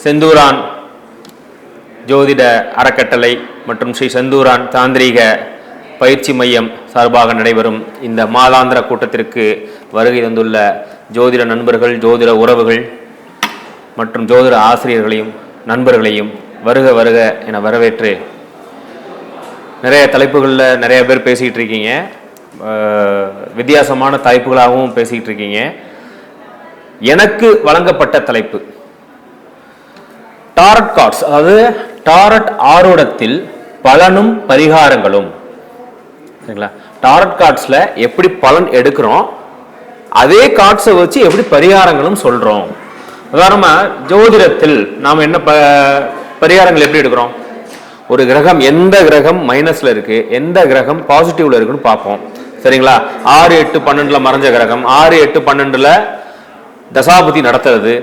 செந்தூரான் ஜோதிட அறக்கட்டளை மற்றும் ஸ்ரீ செந்தூரான் தாந்திரீக பயிற்சி மையம் சார்பாக நடைபெறும் இந்த மாதாந்திர கூட்டத்திற்கு வருகை தந்துள்ள ஜோதிட நண்பர்கள், ஜோதிட உறவுகள் மற்றும் ஜோதிட ஆசிரியர்களையும் நண்பர்களையும் வருக வருக என வரவேற்று, நிறைய தலைப்புகளில் நிறைய பேர் பேசிக்கிட்டு இருக்கீங்க, வித்தியாசமான தலைப்புகளாகவும் பேசிக்கிட்டு இருக்கீங்க. எனக்கு வழங்கப்பட்ட தலைப்பு டாரட் கார்ட்ஸ், அதாவது டாரட் ஆரோடத்தில் பலனும் பரிகாரங்களும். சரிங்களா? டாரட் கார்ட்ஸில் எப்படி பலன் எடுக்கிறோம், அதே கார்ட்ஸை வச்சு எப்படி பரிகாரங்களும் சொல்கிறோம். உதாரணமாக ஜோதிடத்தில் நாம் என்ன பரிகாரங்கள் எப்படி எடுக்கிறோம்? ஒரு கிரகம், எந்த கிரகம் மைனஸில் இருக்குது, எந்த கிரகம் பாசிட்டிவில் இருக்குன்னு பார்ப்போம். சரிங்களா? 6, 8, 12 மறைஞ்ச கிரகம், 6, 8, 12 தசாபதி நடத்துறது,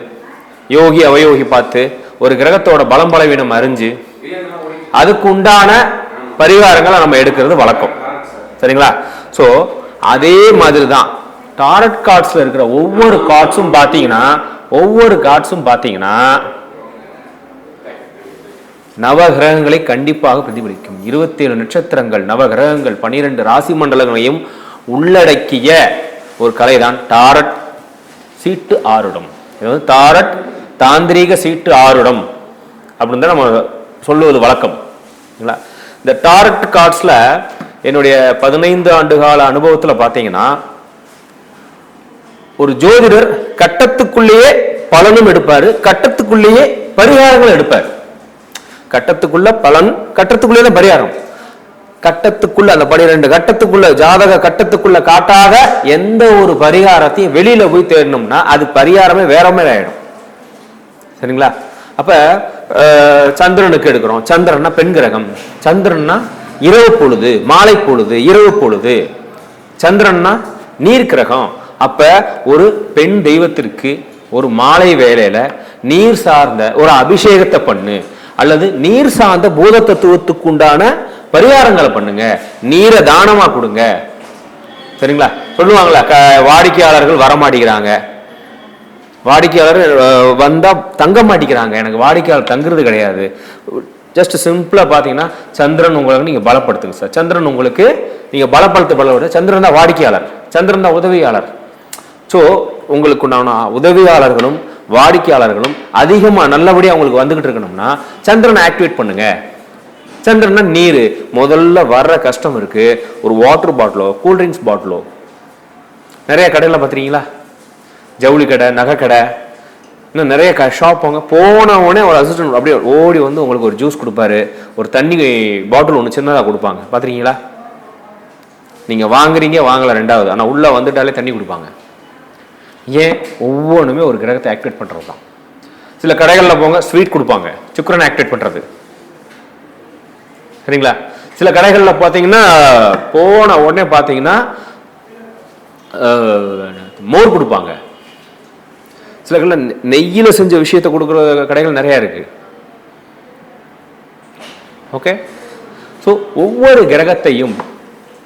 யோகி அவயோகி பார்த்து ஒரு கிரகத்தோட பலம் பலவீனம் அறிஞ்சு அதுக்கு உண்டான பரிகாரங்களை நம்ம எடுக்கிறது வழக்கம். சரிங்களா? ஸோ அதே மாதிரி தான் டாரட் கார்ட்ஸில் இருக்கிற ஒவ்வொரு கார்ட்ஸும் பார்த்தீங்கன்னா நவகிரகங்களை கண்டிப்பாக பிரதிபலிக்கும். 27 நட்சத்திரங்கள், நவகிரகங்கள், 12 ராசி மண்டலங்களையும் உள்ளடக்கிய ஒரு கலை தான் டாரட் சீட்டு ஆருடம். இது வந்து டாரட் தாந்திரீக சீட்டு ஆருடம் அப்படின்னு தான் நம்ம சொல்லுவது வழக்கம். இந்த டாரட் கார்ட்ஸில் என்னுடைய 15 ஆண்டு கால அனுபவத்தில் பார்த்தீங்கன்னா, ஒரு ஜோதிடர் கட்டத்துக்குள்ளேயே பலனும் எடுப்பாரு, கட்டத்துக்குள்ளேயே பரிகாரங்களும் எடுப்பார். கட்டத்துக்குள்ள பலன், கட்டத்துக்குள்ளே தான் பரிகாரம். கட்டத்துக்குள்ள அந்த 12 கட்டத்துக்குள்ள, ஜாதக கட்டத்துக்குள்ள காட்டாத எந்த ஒரு பரிகாரத்தையும் வெளியில போய் தேடணும்னா அது பரிகாரமே வேற மாதிரி ஆயிடும். சரிங்களா? அப்ப சந்திரனுக்கு எடுக்கிறோம். சந்திரன்னா பெண் கிரகம், சந்திரன்னா இரவு பொழுது, மாலை பொழுது, இரவு பொழுது. சந்திரன்னா நீர் கிரகம். அப்ப ஒரு பெண் தெய்வத்திற்கு ஒரு மாலை வேளையில நீர் சார்ந்த ஒரு அபிஷேகத்தை பண்ணு, அல்லது நீர் சார்ந்த பூத தத்துவத்துக்கு உண்டான பரிகாரங்களை பண்ணுங்க, நீரை தானமா கொடுங்க. சரிங்களா? சொல்லுவாங்களா, வாடிக்கையாளர்கள் வரமாட்டேங்கிறாங்க, வாடிக்கையாளர் வந்தா தங்க மாட்டேங்கிறாங்க, எனக்கு வாடிக்கையாளர் தங்குறது கிடையாது. ஜஸ்ட் சிம்பிளா பாத்தீங்கன்னா, சந்திரன் உங்களுக்கு நீங்க பலப்படுத்துங்க சார். சந்திரன் உங்களுக்கு நீங்க பலப்படுத்த சந்திரன் தான் வாடிக்கையாளர், சந்திரன் தான் உதவியாளர். ஸோ உங்களுக்கு உண்டான உதவியாளர்களும் வாடிக்கையாளர்களும் அதிகமா நல்லபடியா உங்களுக்கு வந்துகிட்டு இருக்கணும்னா சந்திரனை ஆக்டிவேட் பண்ணுங்க. சந்திரன்னா நீர். முதல்ல வர்ற கஷ்டம் இருக்கு, ஒரு வாட்டர் பாட்டிலோ கூல்ட்ரிங்க்ஸ் பாட்டிலோ. நிறைய கடையில் பார்த்துருக்கீங்களா, ஜவுளி கடை, நகை கடை, இன்னும் நிறைய ஷாப் போங்க, போன உடனே ஒரு அசிஸ்டன்ட் அப்படியே ஓடி வந்து உங்களுக்கு ஒரு ஜூஸ் கொடுப்பாரு, ஒரு தண்ணி பாட்டில் ஒன்று சின்னதாக கொடுப்பாங்க. பார்த்துருக்கீங்களா? நீங்கள் வாங்குறீங்க, வாங்கலை ரெண்டாவது, ஆனால் உள்ளே வந்துட்டாலே தண்ணி கொடுப்பாங்க. ஏன்? ஒவ்வொன்றுமே ஒரு கிரகத்தை ஆக்டிவேட் பண்ணுறது தான். சில கடைகளில் போங்க, ஸ்வீட் கொடுப்பாங்க, சுக்கிரனை ஆக்டிவேட் பண்ணுறது. சரிங்களா? சில கடைகளில் பார்த்தீங்கன்னா போன உடனே பார்த்தீங்கன்னா மோர் கொடுப்பாங்க. சில கடையில் நெய்யில் செஞ்ச விஷயத்தை கொடுக்குற கடைகள் நிறையா இருக்கு. ஓகே. ஸோ ஒவ்வொரு கிரகத்தையும்,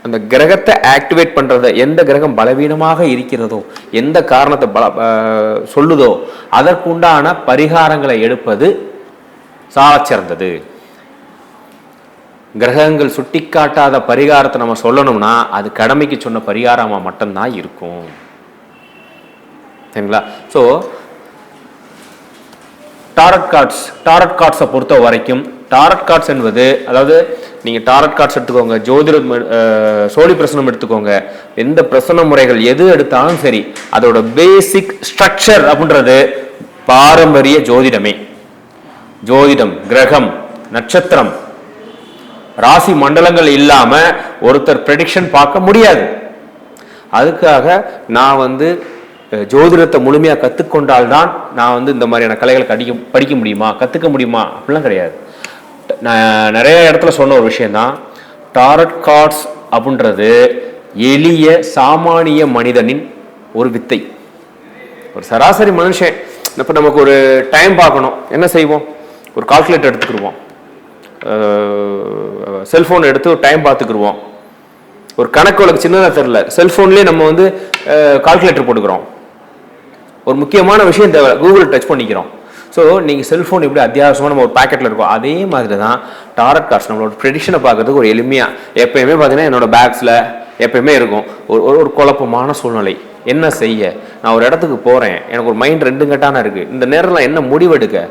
அந்த கிரகத்தை ஆக்டிவேட் பண்றத, எந்த கிரகம் பலவீனமாக இருக்கிறதோ, எந்த காரணத்தை சொல்லுதோ அதற்குண்டான பரிகாரங்களை எடுப்பது சாலச்சிறந்தது. கிரகங்கள் சுட்டிக்காட்டாத பரிகாரத்தை நம்ம சொல்லணும்னா அது கடமைக்கு சொன்ன பரிகாரமா மட்டும்தான் இருக்கும். சரிங்களா? ஸோ டாரட் கார்ட்ஸை பொறுத்த வரைக்கும், டாரட் கார்ட்ஸ் என்பது, அதாவது நீங்க டாரட் கார்ட்ஸ் எடுத்துக்கோங்க, ஜோதிட சோழி பிரசனம் எடுத்துக்கோங்க, எந்த பிரசன முறைகள் எது எடுத்தாலும் சரி, அதோட பேசிக் ஸ்ட்ரக்சர் அப்படின்றது பாரம்பரிய ஜோதிடமே. ஜோதிடம், கிரகம், நட்சத்திரம், ராசி மண்டலங்கள் இல்லாம ஒருத்தர் ப்ரெடிக்ஷன் பார்க்க முடியாது. அதுக்காக நான் ஜோதிடத்தை முழுமையாக கற்றுக்கொண்டால்தான் நான் இந்த மாதிரியான கலைகளை படிக்க முடியுமா, கற்றுக்க முடியுமா அப்படிலாம் கிடையாது. நான் நிறைய இடத்துல சொன்ன ஒரு விஷயம்தான், டாரட் கார்ட்ஸ் அப்படின்றது எளிய சாமானிய மனிதனின் ஒரு வித்தை. ஒரு சராசரி மனுஷன், இப்போ நமக்கு ஒரு டைம் பார்க்கணும், என்ன செய்வோம்? ஒரு கால்குலேட்டர் எடுத்துக்கிடுவோம், செல்ஃபோன் எடுத்து ஒரு டைம் பார்த்துக்கிடுவோம். ஒரு கணக்கு வழக்கு சின்னதாக தெரியல, செல்ஃபோன்லேயே நம்ம கால்குலேட்டர் போட்டுக்கிறோம். ஒரு முக்கியமான விஷயம் தேவை, கூகுள் டச் பண்ணிக்கிறோம். ஸோ நீங்கள் செல்ஃபோன் எப்படி அத்தியாவசியமாக நம்ம ஒரு பேக்கெட்டில் இருக்கும், அதே மாதிரி தான் டாரட் கார்ட்ஸ் நம்மளோட ப்ரெடிஷனை பார்க்கறதுக்கு ஒரு எளிமையாக எப்பயுமே பார்த்தீங்கன்னா என்னோட பேக்ஸில் எப்பயுமே இருக்கும். ஒரு குழப்பமான சூழ்நிலை, என்ன செய்ய, நான் ஒரு இடத்துக்கு போகிறேன், எனக்கு ஒரு மைண்ட் ரெண்டு கட்டான இருக்குது, இந்த நேரத்தில் என்ன முடிவெடுக்க,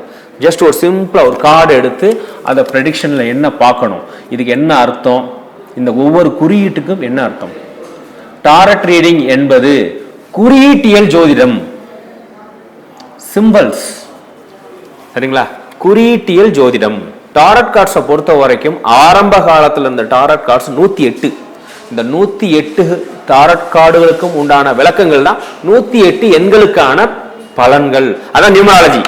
ஜஸ்ட் ஒரு சிம்பிளாக ஒரு கார்டு எடுத்து அதை ப்ரெடிக்ஷனில் என்ன பார்க்கணும், இதுக்கு என்ன அர்த்தம், இந்த ஒவ்வொரு குறியீட்டுக்கும் என்ன அர்த்தம். டாரட் ரீடிங் என்பது குறியீட்டியல் ஜோதிடம், சிம்பிள்ஸ், சரிங்களா, குறியீட்டியல் ஜோதிடம். டாரட் கார்ட்ஸை பொறுத்த வரைக்கும் ஆரம்ப காலத்தில் இந்த டாரட் கார்ட்ஸ் 108, இந்த 108 டாரட் கார்டுகளுக்கும் உண்டான விளக்கங்கள் தான் 108 எண்களுக்கான பலன்கள். அதான் நியூமராலஜி,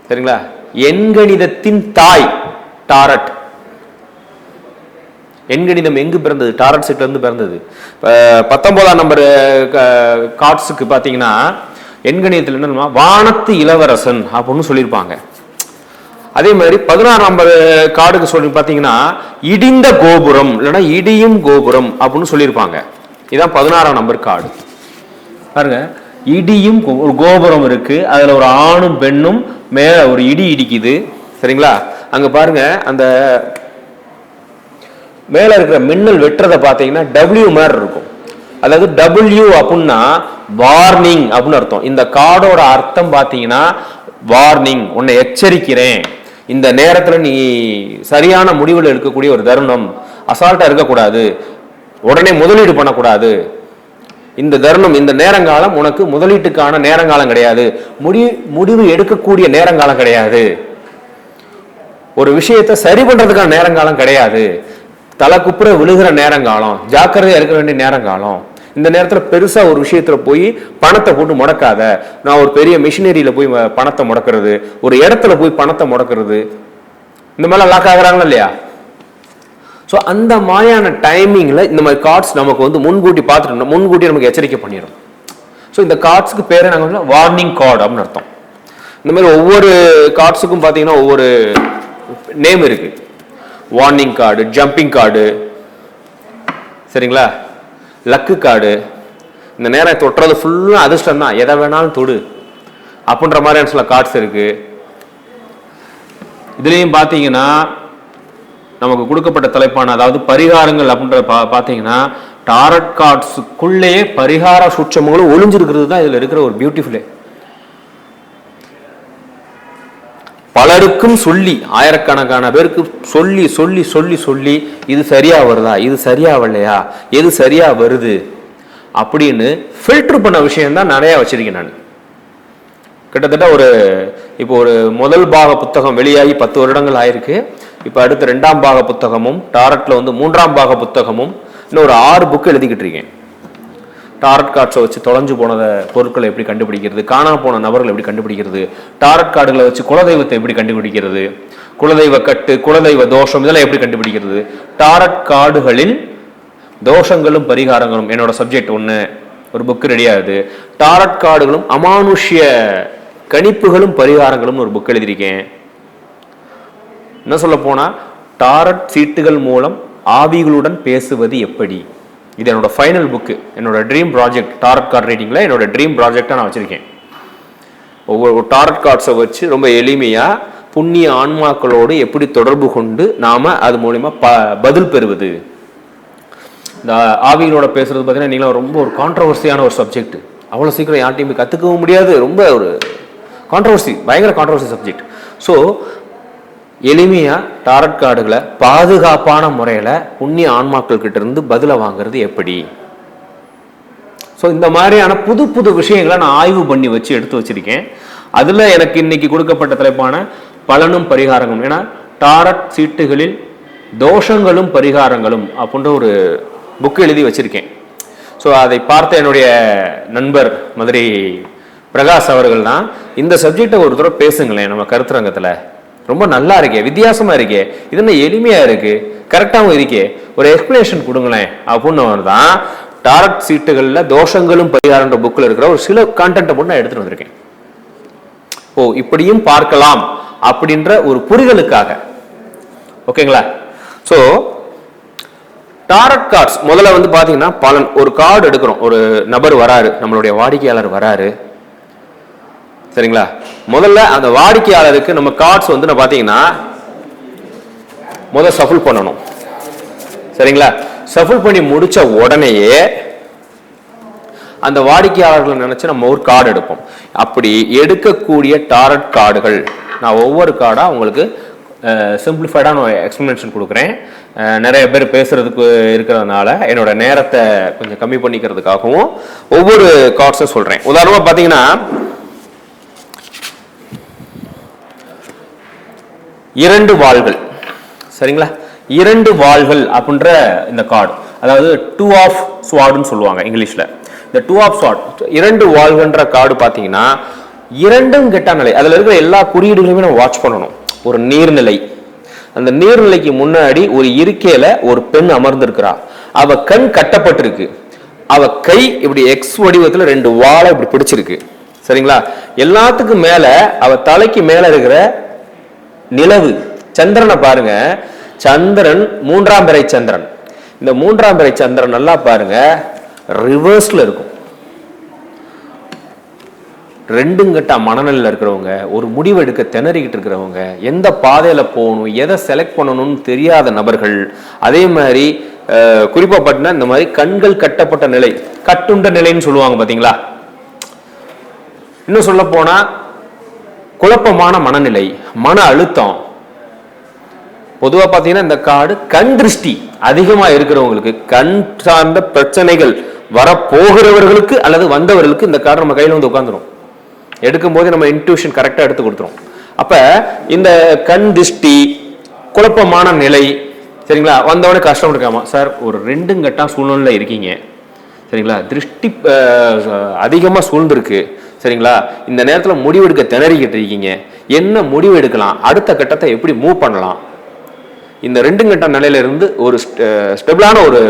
சரிங்களா. எண்கணிதத்தின் தாய் டாரட். எண்கணிதம் எங்கு பிறந்தது? டாரட் செட்ல இருந்து பிறந்தது. 19ஆம் நம்பர் கார்ட்ஸுக்கு பாத்தீங்கன்னா எண்கணிதத்தில் என்ன, வானத்து இளவரசன் அப்படின்னு சொல்லியிருப்பாங்க. அதே மாதிரி 16ஆம் நம்பர் கார்டுக்கு சொல்லி பாத்தீங்கன்னா இடிந்த கோபுரம் இல்லைன்னா இடியும் கோபுரம் அப்படின்னு சொல்லியிருப்பாங்க. இதான் 16ஆம் நம்பர் கார்டு. பாருங்க, இடியும் ஒரு கோபுரம் இருக்கு, அதுல ஒரு ஆணும் பெண்ணும் மேல ஒரு இடி இடிக்குது, சரிங்களா. அங்க பாருங்க, அந்த மேல இருக்கிற மின்னல் வெட்டுறதை பார்த்தீங்கன்னா டபிள்யூ மாதிரி இருக்கும். அதாவது டபிள்யூ அப்படின்னா வார்னிங் அப்படின்னு அர்த்தம். இந்த கார்டோட அர்த்தம் பார்த்தீங்கன்னா வார்னிங், உன்னை எச்சரிக்கிறேன், இந்த நேரத்தில் நீ சரியான முடிவில் எடுக்கக்கூடிய ஒரு தருணம், அசால்ட்டா இருக்கக்கூடாது, உடனே முதலீடு பண்ணக்கூடாது, இந்த தருணம், இந்த நேரங்காலம் உனக்கு முதலீட்டுக்கான நேரங்காலம் கிடையாது, முடிவு எடுக்கக்கூடிய நேரங்காலம் கிடையாது, ஒரு விஷயத்தை சரி பண்றதுக்கான நேரங்காலம் கிடையாது, தலைக்குப்புற விழுகிற நேரங்காலம், ஜாக்கிரதையா இருக்க வேண்டிய நேரங்காலம். இந்த நேரத்தில் பெருசா ஒரு விஷயத்துல போய் பணத்தை போட்டு முடக்காத. நான் ஒரு பெரிய மிஷினரியில போய் பணத்தை முடக்கிறது, ஒரு இடத்துல போய் பணத்தை முடக்கிறது, இந்த மாதிரிலாம் லாக் ஆகுறாங்களா இல்லையா? ஸோ அந்த மாதிரியான டைமிங்ல இந்த மாதிரி கார்ட்ஸ் நமக்கு வந்து முன்கூட்டி பார்த்துட்டோம்னா முன்கூட்டி நமக்கு எச்சரிக்கை பண்ணிடும். ஸோ இந்த கார்ட்ஸுக்கு பேரை நாங்கள் வார்னிங் கார்டு அப்படின்னு அர்த்தம். இந்த மாதிரி ஒவ்வொரு கார்ட்ஸுக்கும் பார்த்தீங்கன்னா ஒவ்வொரு நேம் இருக்கு. வார்னிங் கார்டு, ஜம்பிங் கார்டு, சரிங்களா, லக்கு கார்டு. இந்த நேரம் தொட்டுறது ஃபுல்லா அதிர்ஷ்டம் தான், எதை வேணாலும் தொடு அப்படின்ற மாதிரியான சில கார்ட்ஸ் இருக்கு. இதுலயும் பாத்தீங்கன்னா நமக்கு கொடுக்கப்பட்ட தலைப்பான அதாவது பரிகாரங்கள் அப்படின்றத பாத்தீங்கன்னா டாரட் கார்ட்ஸுக்குள்ளேயே பரிகார சூட்சமங்களும் ஒளிஞ்சிருக்கிறது தான் இதுல இருக்கிற ஒரு பியூட்டிஃபுல்லே. பலருக்கும் சொல்லி, ஆயிரக்கணக்கான பேருக்கு சொல்லி சொல்லி சொல்லி சொல்லி இது சரியா வருதா, இது சரியா வரலையா, எது சரியா வருது அப்படின்னு ஃபில்டர் பண்ண விஷயம் தான் நிறைய வச்சிருக்கேன் நான். கிட்டத்தட்ட இப்போ ஒரு முதல் பாக புத்தகம் வெளியாகி 10 வருடங்கள் ஆயிருக்கு. இப்போ அடுத்த 2ஆம் பாக புத்தகமும், டாரட்ல வந்து 3ஆம் பாக புத்தகமும், இன்னும் ஒரு 6 புக்கு எழுதிக்கிட்டு இருக்கேன். டாரட் கார்ட்ஸை வச்சு தொலைஞ்சு போன பொருட்களை எப்படி கண்டுபிடிக்கிறது, காணாம போன நபர்கள் எப்படி கண்டுபிடிக்கிறது, டாரட் கார்டுகளை வச்சு குலதெய்வத்தை எப்படி கண்டுபிடிக்கிறது, குலதெய்வ கட்டு, குலதெய்வ தோஷம், இதெல்லாம் எப்படி கண்டுபிடிக்கிறது, டாரட் கார்டுகளில் தோஷங்களும் பரிகாரங்களும் என்னோட சப்ஜெக்ட் ஒன்று, ஒரு புக் ரெடியாகுது. டாரட் கார்டுகளும் அமானுஷ்ய கணிப்புகளும் பரிகாரங்களும் ஒரு புக் எழுதியிருக்கேன். என்ன சொல்ல போனா டாரட் சீட்டுகள் மூலம் ஆவிகளுடன் பேசுவது எப்படி, இது என்னோட ஃபைனல் புக்கு, என்னோட ட்ரீம் ப்ராஜெக்ட். டாரட் கார்டு ரீடிங்ல என்னோட ட்ரீம் ப்ராஜெக்டா நான் வச்சிருக்கேன். ஒவ்வொரு டாரட் கார்ட்ஸை வச்சு ரொம்ப எளிமையா புண்ணிய ஆன்மாக்களோடு எப்படி தொடர்பு கொண்டு நாம அது மூலமா பதில் பெறுவது. இந்த ஆவிகளோட பேசுறது பார்த்தீங்கன்னா நீங்களும் ரொம்ப ஒரு கான்ட்ரவர்சியான ஒரு சப்ஜெக்ட், அவ்வளோ சீக்கிரம் யார்ட்டையுமே கற்றுக்கவும் முடியாது, ரொம்ப ஒரு கான்ட்ரவர்சி, பயங்கர கான்ட்ரவர்சி சப்ஜெக்ட். ஸோ எளிமையா டாரட் கார்டுகளை பாதுகாப்பான முறையில புண்ணிய ஆன்மாக்கள் கிட்ட இருந்து பதில வாங்குறது எப்படி. ஸோ இந்த மாதிரியான புது புது விஷயங்களை நான் ஆய்வு பண்ணி வச்சு எடுத்து வச்சிருக்கேன். அதுல எனக்கு இன்னைக்கு கொடுக்கப்பட்ட தலைப்பான பலனும் பரிகாரங்களும், ஏன்னா டாரட் சீட்டுகளில் தோஷங்களும் பரிகாரங்களும் அப்படின்ற ஒரு புக் எழுதி வச்சிருக்கேன். ஸோ அதை பார்த்த என்னுடைய நண்பர் மதுரை பிரகாஷ் அவர்கள் தான் இந்த சப்ஜெக்டை ஒரு தடவை பேசுங்களேன் நம்ம கருத்தரங்கத்துல, ரொம்ப நல்லா இருக்கே, வித்தியாசமா இருக்கே, இது என்ன எளிமையா இருக்கு, கரெக்டாகவும் இருக்கே, ஒரு எக்ஸ்பிளேஷன் கொடுங்களேன் அப்படின்னு தான் டாரட் சீட்டுகள்ல தோஷங்களும் பரிகாரன்ற புக்ல இருக்கிற ஒரு சில கான்டென்ட்டை மட்டும் நான் எடுத்துட்டு வந்திருக்கேன். ஓ இப்படியும் பார்க்கலாம் அப்படின்ற ஒரு புரிதலுக்காக. ஓகேங்களா? ஸோ டாரட் கார்ட்ஸ் முதல்ல வந்து பாத்தீங்கன்னா பலன், ஒரு கார்டு எடுக்கிறோம், ஒரு நபர் வராரு, நம்மளுடைய வாடிக்கையாளர் வராரு, சரிங்களா? முதல்ல அந்த வாடிக்கையாளருக்கு நம்ம கார்ட்ஸ் வந்து நான் பாத்தீங்கன்னா முதல்ல ஷஃபிள் பண்ணணும். சரிங்களா? ஷஃபிள் பண்ணி முடிச்ச உடனேயே அந்த வாடிக்கையாளர்களை நினைச்சு நம்ம ஒரு கார்டு எடுப்போம். அப்படி எடுக்கக்கூடிய டாரட் கார்டுகள் நான் ஒவ்வொரு கார்டா உங்களுக்கு சிம்பிளிஃபைடான எக்ஸ்பிளனேஷன் கொடுக்குறேன். நிறைய பேர் பேசுறதுக்கு இருக்கிறதுனால என்னோட நேரத்தை கொஞ்சம் கம்மி பண்ணிக்கிறதுக்காகவும் ஒவ்வொரு கார்ட்ஸும் சொல்றேன். உதாரணமா பாத்தீங்கன்னா 2 வாள்கள். சரிங்களா? 2 வாள்கள் அப்படின்ற இந்த கார்டு, அதாவது 2 ஆஃப் ஸ்வார்டுன்னு சொல்லுவாங்க இங்கிலீஷ்ல. இந்த 2 ஆஃப் ஸ்வார்ட் 2 வாள்கள்ன்ற கார்டு பாத்தீங்கன்னா இரண்டும் கெட்ட நிலை. அதுல இருக்கிற எல்லா குறியீடுகளையுமே நம்ம வாட்ச் பண்ணணும். ஒரு நீர்நிலை, அந்த நீர்நிலைக்கு முன்னாடி ஒரு இருக்கையில ஒரு பெண் அமர்ந்திருக்கிறா. அவ கண் கட்டப்பட்டிருக்கு. அவ கை இப்படி எக்ஸ் வடிவத்துல 2 வாளை இப்படி பிடிச்சிருக்கு. சரிங்களா? எல்லாத்துக்கும் மேல அவ தலைக்கு மேல இருக்கிற நிலவு சந்திரனை பாருங்க. சந்திரன் 3ஆம் பிறை சந்திரன். இந்த 3ஆம் பிறை சந்திரன் நல்லா பாருங்க, ரிவர்ஸ்ல இருக்கும். 2 கட்ட மனநிலையில் இருக்கிறவங்க, ஒரு முடிவு எடுக்க திணறிக்கிட்டு இருக்கிறவங்க, எந்த பாதையில போகணும், எதை செலக்ட் பண்ணணும்னு தெரியாத நபர்கள், அதே மாதிரி குறிப்பா பார்த்தீங்கன்னா இந்த மாதிரி கண்கள் கட்டப்பட்ட நிலை, கட்டுண்ட நிலைன்னு சொல்லுவாங்க பாத்தீங்களா. இன்னும் சொல்ல போனா குழப்பமான மனநிலை, மன அழுத்தம். பொதுவா பாத்தீங்கன்னா இந்த கார்டு கண் திருஷ்டி அதிகமா இருக்கிறவங்களுக்கு, கண் சார்ந்த பிரச்சனைகள் வரப்போகிறவர்களுக்கு அல்லது வந்தவர்களுக்கு இந்த கார்டு நம்ம கையில வந்து உட்காந்துரும். எடுக்கும் போது நம்ம இன்ட்யூஷன் கரெக்டா எடுத்து கொடுத்துரும். அப்ப இந்த கண் திருஷ்டி, குழப்பமான நிலை, சரிங்களா, வந்தவொடனே கஷ்டம் இருக்காமா சார், ஒரு 2 கட்டா சூழ்நிலை இருக்கீங்க, சரிங்களா, திருஷ்டி அதிகமா சூழ்ந்திருக்கு, சரிங்களா, இந்த நேரத்தில் முடிவெடுக்க திணறிக்கிட்டு இருக்கீங்க, என்ன முடிவு எடுக்கலாம், அடுத்த கட்டத்தை எப்படி மூவ் பண்ணலாம், இந்த 2 கட்ட நிலையில இருந்து ஒரு ஸ்டெபிளான ஒரு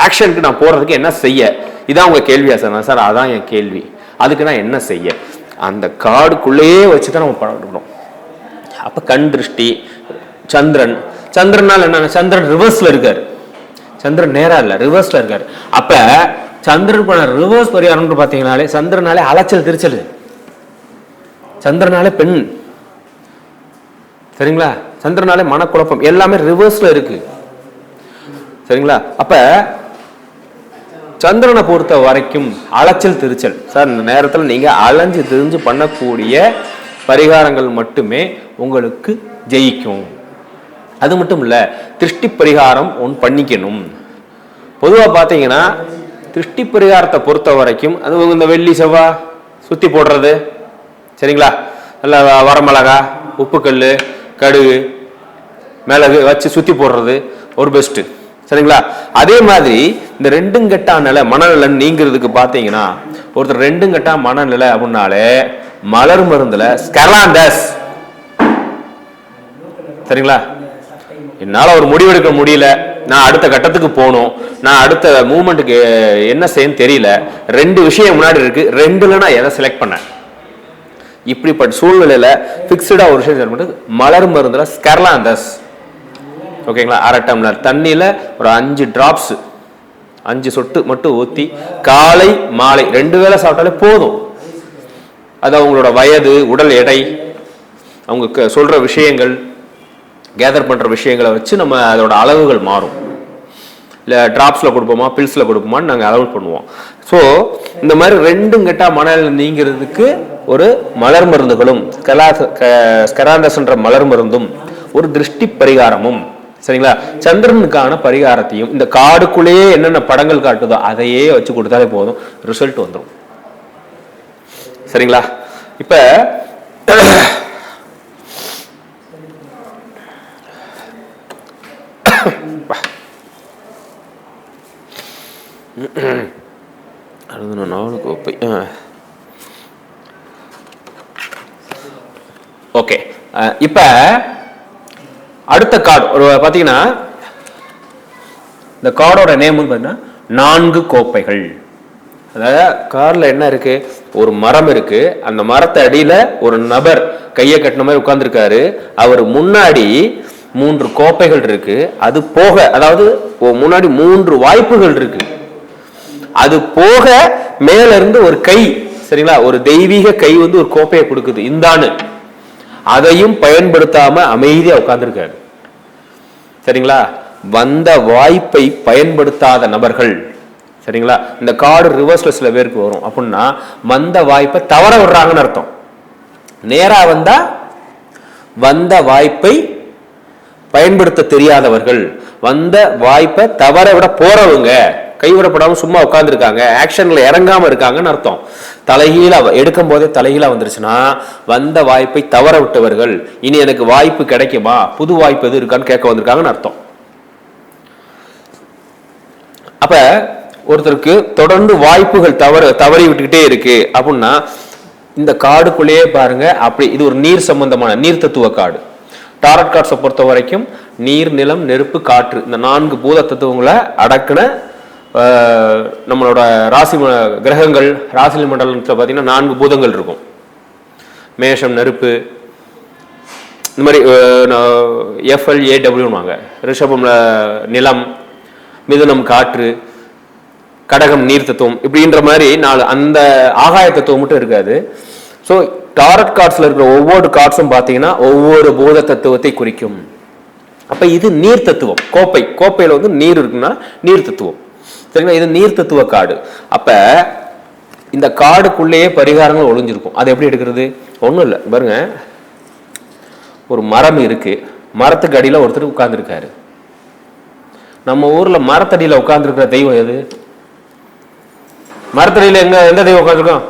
ஆக்ஷனுக்கு நான் போறதுக்கு என்ன செய்ய, இதான் உங்க கேள்வியா சார்? சார் அதான் என் கேள்வி. அதுக்கு நான் என்ன செய்ய, அந்த கார்டுக்குள்ளேயே வச்சுதான் நம்ம படம் எடுக்கணும். அப்ப கண் திருஷ்டி, சந்திரன், சந்திரனால் என்ன, சந்திரன் ரிவர்ஸ்ல இருக்காரு, சந்திரன் நேரா இல்ல ரிவர்ஸ்ல இருக்காரு. அப்ப சந்திரன் பண்ண ரிவர்ஸ் பரிகாரம் பாத்தீங்கன்னாலே சந்திரனாலே அலைச்சல் திருச்சல், சந்திரனாலே பெண், சரிங்களா, சந்திரனாலே மனக்குழப்பம், எல்லாமே ரிவர்ஸ்ல இருக்கு, சரிங்களா. அப்ப சந்திரனை பொறுத்த வரைக்கும் அலைச்சல் திருச்சல் சார், இந்த நேரத்தில் நீங்க அலைஞ்சு திரிஞ்சு பண்ணக்கூடிய பரிகாரங்கள் மட்டுமே உங்களுக்கு ஜெயிக்கும். அது மட்டும் இல்ல, திருஷ்டி பரிகாரம் ஒன்று பண்ணிக்கணும். பொதுவா பாத்தீங்கன்னா திருஷ்டி பரிகாரத்தை பொறுத்த வரைக்கும் அது இந்த வெள்ளி செவ்வாய் சுத்தி போடுறது, சரிங்களா, இல்ல வரமிளகா, உப்புக்கல், கடுகு, மிளகு வச்சு சுத்தி போடுறது ஒரு பெஸ்ட், சரிங்களா. அதே மாதிரி இந்த 2 கட்டா நிலை மனநிலை நீங்கிறதுக்கு பாத்தீங்கன்னா, ஒருத்தர் 2 கட்டா மனநிலை அப்படின்னாலே மலர் மருந்துல ஸ்கெர்லாண்டஸ், சரிங்களா, என்னால ஒரு முடிவெடுக்க முடியல, நான் அடுத்த கட்டத்துக்கு போகணும், நான் அடுத்த மூவ்மெண்ட்டுக்கு என்ன செய்யன்னு தெரியல, 2 விஷயம் முன்னாடி இருக்கு, 2ல நான் எதை செலக்ட் பண்ணேன், இப்படிப்பட்ட சூழ்நிலையில பிக்ஸ்டா ஒரு விஷயம் மலர் மருந்துல ஸ்கெர்லாண்டஸ், ஓகேங்களா, 1/2 டம்ளர் தண்ணியில ஒரு 5 டிராப்ஸ் 5 சொட்டு மட்டும் ஊத்தி காலை மாலை 2 வேளை சாப்பிட்டாலே போதும். அது அவங்களோட வயது, உடல் எடை, அவங்க சொல்ற விஷயங்கள், கேதர் பண்ற விஷயங்களை வச்சு நம்ம அதோட அளவுகள் மாறும். இல்ல டிராப்ஸ்ல கொடுப்போமா பில்ஸ்ல கொடுப்போமான்னு நாங்க அளவு பண்ணுவோம். ஸோ இந்த மாதிரி 2 கட்டா மணல் நீங்கிறதுக்கு ஒரு மலர் மருந்துகளும் ஸ்கெராண்டஸ்ன்ற மலர் மருந்தும் ஒரு திருஷ்டி பரிகாரமும், சரிங்களா, சந்திரனுக்கான பரிகாரத்தையும் இந்த கார்டுக்குள்ளேயே என்னென்ன படங்கள் காட்டுதோ அதையே வச்சு கொடுத்தாலே போதும், ரிசல்ட் வந்துடும், சரிங்களா. இப்ப ஓகே, இப்ப அடுத்த கார்டு ஒரு பாத்தீங்கன்னா, இந்த கார்டோட நேம் பாத்தீங்கன்னா 4 கோப்பைகள். அதாவது கார்ல என்ன இருக்கு, ஒரு மரம் இருக்கு, அந்த மரத்தை அடியில ஒரு நபர் கையை கட்டின மாதிரி உட்கார்ந்துருக்காரு, அவர் முன்னாடி 3 கோப்பைகள் இருக்கு, அது போக, அதாவது முன்னாடி 3 வாய்ப்புகள் இருக்கு, அது போக மேல இருந்து ஒரு கை சரிங்களா? ஒரு தெய்வீக கை வந்து ஒரு கோப்பையை கொடுக்குது, இந்தான்னு. அதையும் பயன்படுத்தாம அமைதியா உட்கார்ந்துருக்காரு. சரிங்களா? வந்த வாய்ப்பை பயன்படுத்தாத நபர்கள், சரிங்களா? இந்த கார்டு ரிவர்ஸ்ல சில பேருக்கு வரும் அப்படின்னா வந்த வாய்ப்பை தவற விடுறாங்கன்னு அர்த்தம். நேரா வந்தா வந்த வாய்ப்பை பயன்படுத்த தெரியாதவர்கள், வந்த வாய்ப்பை தவற விட போறவங்க, கைவிடப்படாம சும்மா உட்கார்ந்துருக்காங்க, ஆக்ஷன்ல இறங்காம இருக்காங்கன்னு அர்த்தம். தலைகீழா எடுக்கும் போதே தலைகீழா வந்துருச்சுன்னா வந்த வாய்ப்பை தவற விட்டவர்கள், இனி எனக்கு வாய்ப்பு கிடைக்குமா, புது வாய்ப்பு எது இருக்கான்னு கேட்க வந்திருக்காங்கன்னு அர்த்தம். அப்ப ஒருத்தருக்கு தொடர்ந்து வாய்ப்புகள் தவறி விட்டுக்கிட்டே இருக்கு அப்படின்னா இந்த கார்டுக்குள்ளேயே பாருங்க. அப்படி இது ஒரு நீர் சம்பந்தமான நீர் தத்துவ கார்டு. டாரட் கார்ட்ஸை பொறுத்த வரைக்கும் நீர், நிலம், நெருப்பு, காற்று, இந்த 4 பூத தத்துவங்களை அடக்குன நம்மளோட ராசி கிரகங்கள். ராசி மண்டலத்தில் பார்த்தீங்கன்னா 4 பூதங்கள் இருக்கும். மேஷம் நெருப்பு, இந்த மாதிரி FLAWவாங்க. ரிஷபம் நிலம், மிதுனம் காற்று, கடகம் நீர் தத்துவம், இப்படின்ற மாதிரி 4 அந்த ஆகாய தத்துவம் மட்டும் இருக்காது. ஸோ டாரட் கார்ட்ஸ்ல இருக்கிற ஒவ்வொரு கார்ட்ஸும் பார்த்தீங்கன்னா ஒவ்வொரு பூத தத்துவத்தை குறிக்கும். அப்ப இது நீர் தத்துவம். கோப்பையில வந்து நீர் இருக்குன்னா நீர் தத்துவம். சரிங்களா? இது நீர் தத்துவ கார்டு. அப்ப இந்த கார்டுக்குள்ளேயே பரிகாரங்கள் ஒளிஞ்சிருக்கும். அதை எப்படி எடுக்கிறது? ஒன்றும் இல்லை, பாருங்க. ஒரு மரம் இருக்கு, மரத்துக்கு அடியில் ஒருத்தர் உட்கார்ந்துருக்காரு. நம்ம ஊர்ல மரத்தடியில் உட்கார்ந்துருக்கிற தெய்வம் எது? மரத்தடியில் எந்த தெய்வம் உட்காந்துருக்கோம்?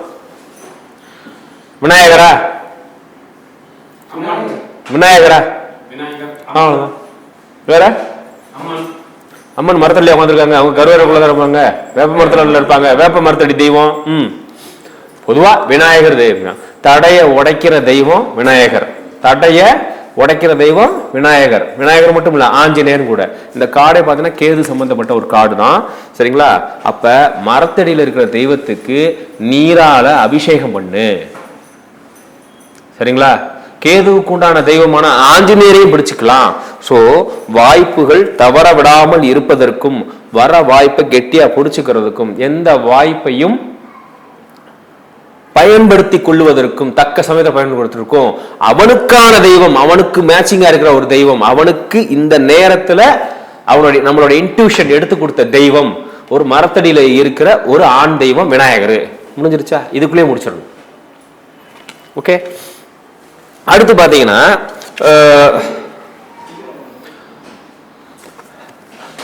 விநாயகரா? விநாயகரா? வேற? அம்மன் மரத்தடியில் உட்காந்துருக்காங்க. அவங்க கருவேறக்குள்ளதான் இருப்பாங்க, வேப்ப மரத்துல இருப்பாங்க. வேப்ப மரத்தடி தெய்வம் பொதுவா விநாயகர் தெய்வம். தடைய உடைக்கிற தெய்வம் விநாயகர். தடைய உடைக்கிற தெய்வம் விநாயகர். விநாயகர் மட்டும் இல்ல, ஆஞ்சநேயர் கூட. இந்த காடை பார்த்தீங்கன்னா கேது சம்பந்தப்பட்ட ஒரு காடு தான். சரிங்களா? அப்ப மரத்தடியில் இருக்கிற தெய்வத்துக்கு நீரால அபிஷேகம் பண்ணு. சரிங்களா? கேதுவுக்கு உண்டான தெய்வமான ஆஞ்சநேயரையும் பிடிச்சுக்கலாம். சோ வாய்ப்புகள் தவற விடாமல் இருப்பதற்கும், வர வாய்ப்பை கெட்டியா பிடிச்சுக்கிறதுக்கும், எந்த வாய்ப்பையும் பயன்படுத்தி கொள்வதற்கும், தக்க சமயத்தை பயன்படுத்திருக்கும் அவனுக்கான தெய்வம், அவனுக்கு மேட்சிங்கா இருக்கிற ஒரு தெய்வம், அவனுக்கு இந்த நேரத்துல நம்மளோட இன்ட்யூஷன் எடுத்து கொடுத்த தெய்வம் ஒரு மரத்தடியில இருக்கிற ஒரு ஆண் தெய்வம் விநாயகர். முடிஞ்சிருச்சா? இதுக்குள்ளேயே முடிச்சிடணும். ஓகே. அடுத்து பாத்தீங்கன்னா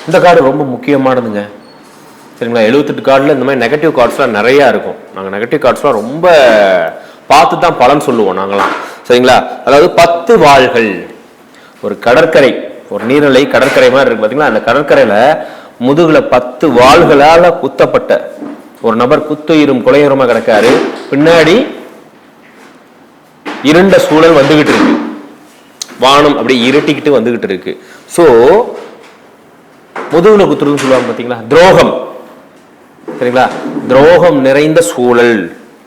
இந்த கார்டு ரொம்ப முக்கியமானதுங்க. சரிங்களா? 78 கார்டில் இந்த மாதிரி நெகட்டிவ் கார்ட்ஸ்லாம் நிறையா இருக்கும். நாங்கள் நெகட்டிவ் கார்ட்ஸ்லாம் ரொம்ப பார்த்து தான் பலன் சொல்லுவோம் நாங்களாம். சரிங்களா? அதாவது 10 வாள்கள். ஒரு கடற்கரை, ஒரு நீர்நிலை கடற்கரை மாதிரி இருக்கு பார்த்தீங்களா? அந்த கடற்கரையில் முதுகுல 10 வாள்களால் குத்தப்பட்ட ஒரு நபர் குத்துயிரும் கொலையுரமாக கிடக்காரு. பின்னாடி இருண்ட சூழல் வந்துகிட்டு இருக்கு, வானம் அப்படியே இருட்டிக்கிட்டு வந்துகிட்டு இருக்கு. ஸோ முதுகுல குத்துறதுன்னு சொல்லுவாங்க பார்த்தீங்களா? துரோகம். சரிங்களா? துரோகம் நிறைந்த சூழல்.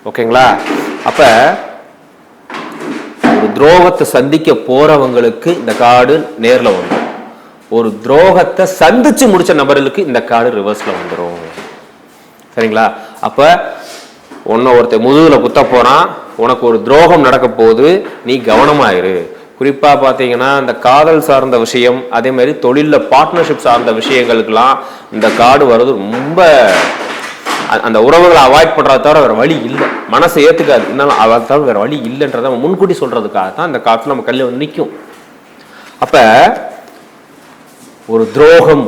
ஓகேங்களா? அப்ப ஒரு துரோகத்தை சந்திக்க போறவங்களுக்கு இந்த கார்டு நேர்ல வந்துடும். ஒரு துரோகத்தை சந்திச்சு முடிச்ச நபர்களுக்கு இந்த கார்டு ரிவர்ஸ்ல வந்துடும். சரிங்களா? அப்ப ஒருத்தர் முதுகுல குத்த போறான், உனக்கு ஒரு துரோகம் நடக்க போது, நீ கவனமாயிரு. குறிப்பா பாத்தீங்கன்னா இந்த காதல் சார்ந்த விஷயம், அதே மாதிரி தொழில பார்ட்னர்ஷிப் சார்ந்த விஷயங்களுக்கெல்லாம் இந்த கார்டு வர்றது ரொம்ப, அந்த உறவுகளை அவாய்ட் பண்றத தவிர வேற வழி இல்லை. மனசை ஏத்துக்காது, இருந்தாலும் அதை தவிர வேற வழி இல்லைன்றத முன்கூட்டி சொல்றதுக்காக தான் இந்த கார்டு நம்ம கல்ல வந்து நிற்கும். அப்ப ஒரு துரோகம்,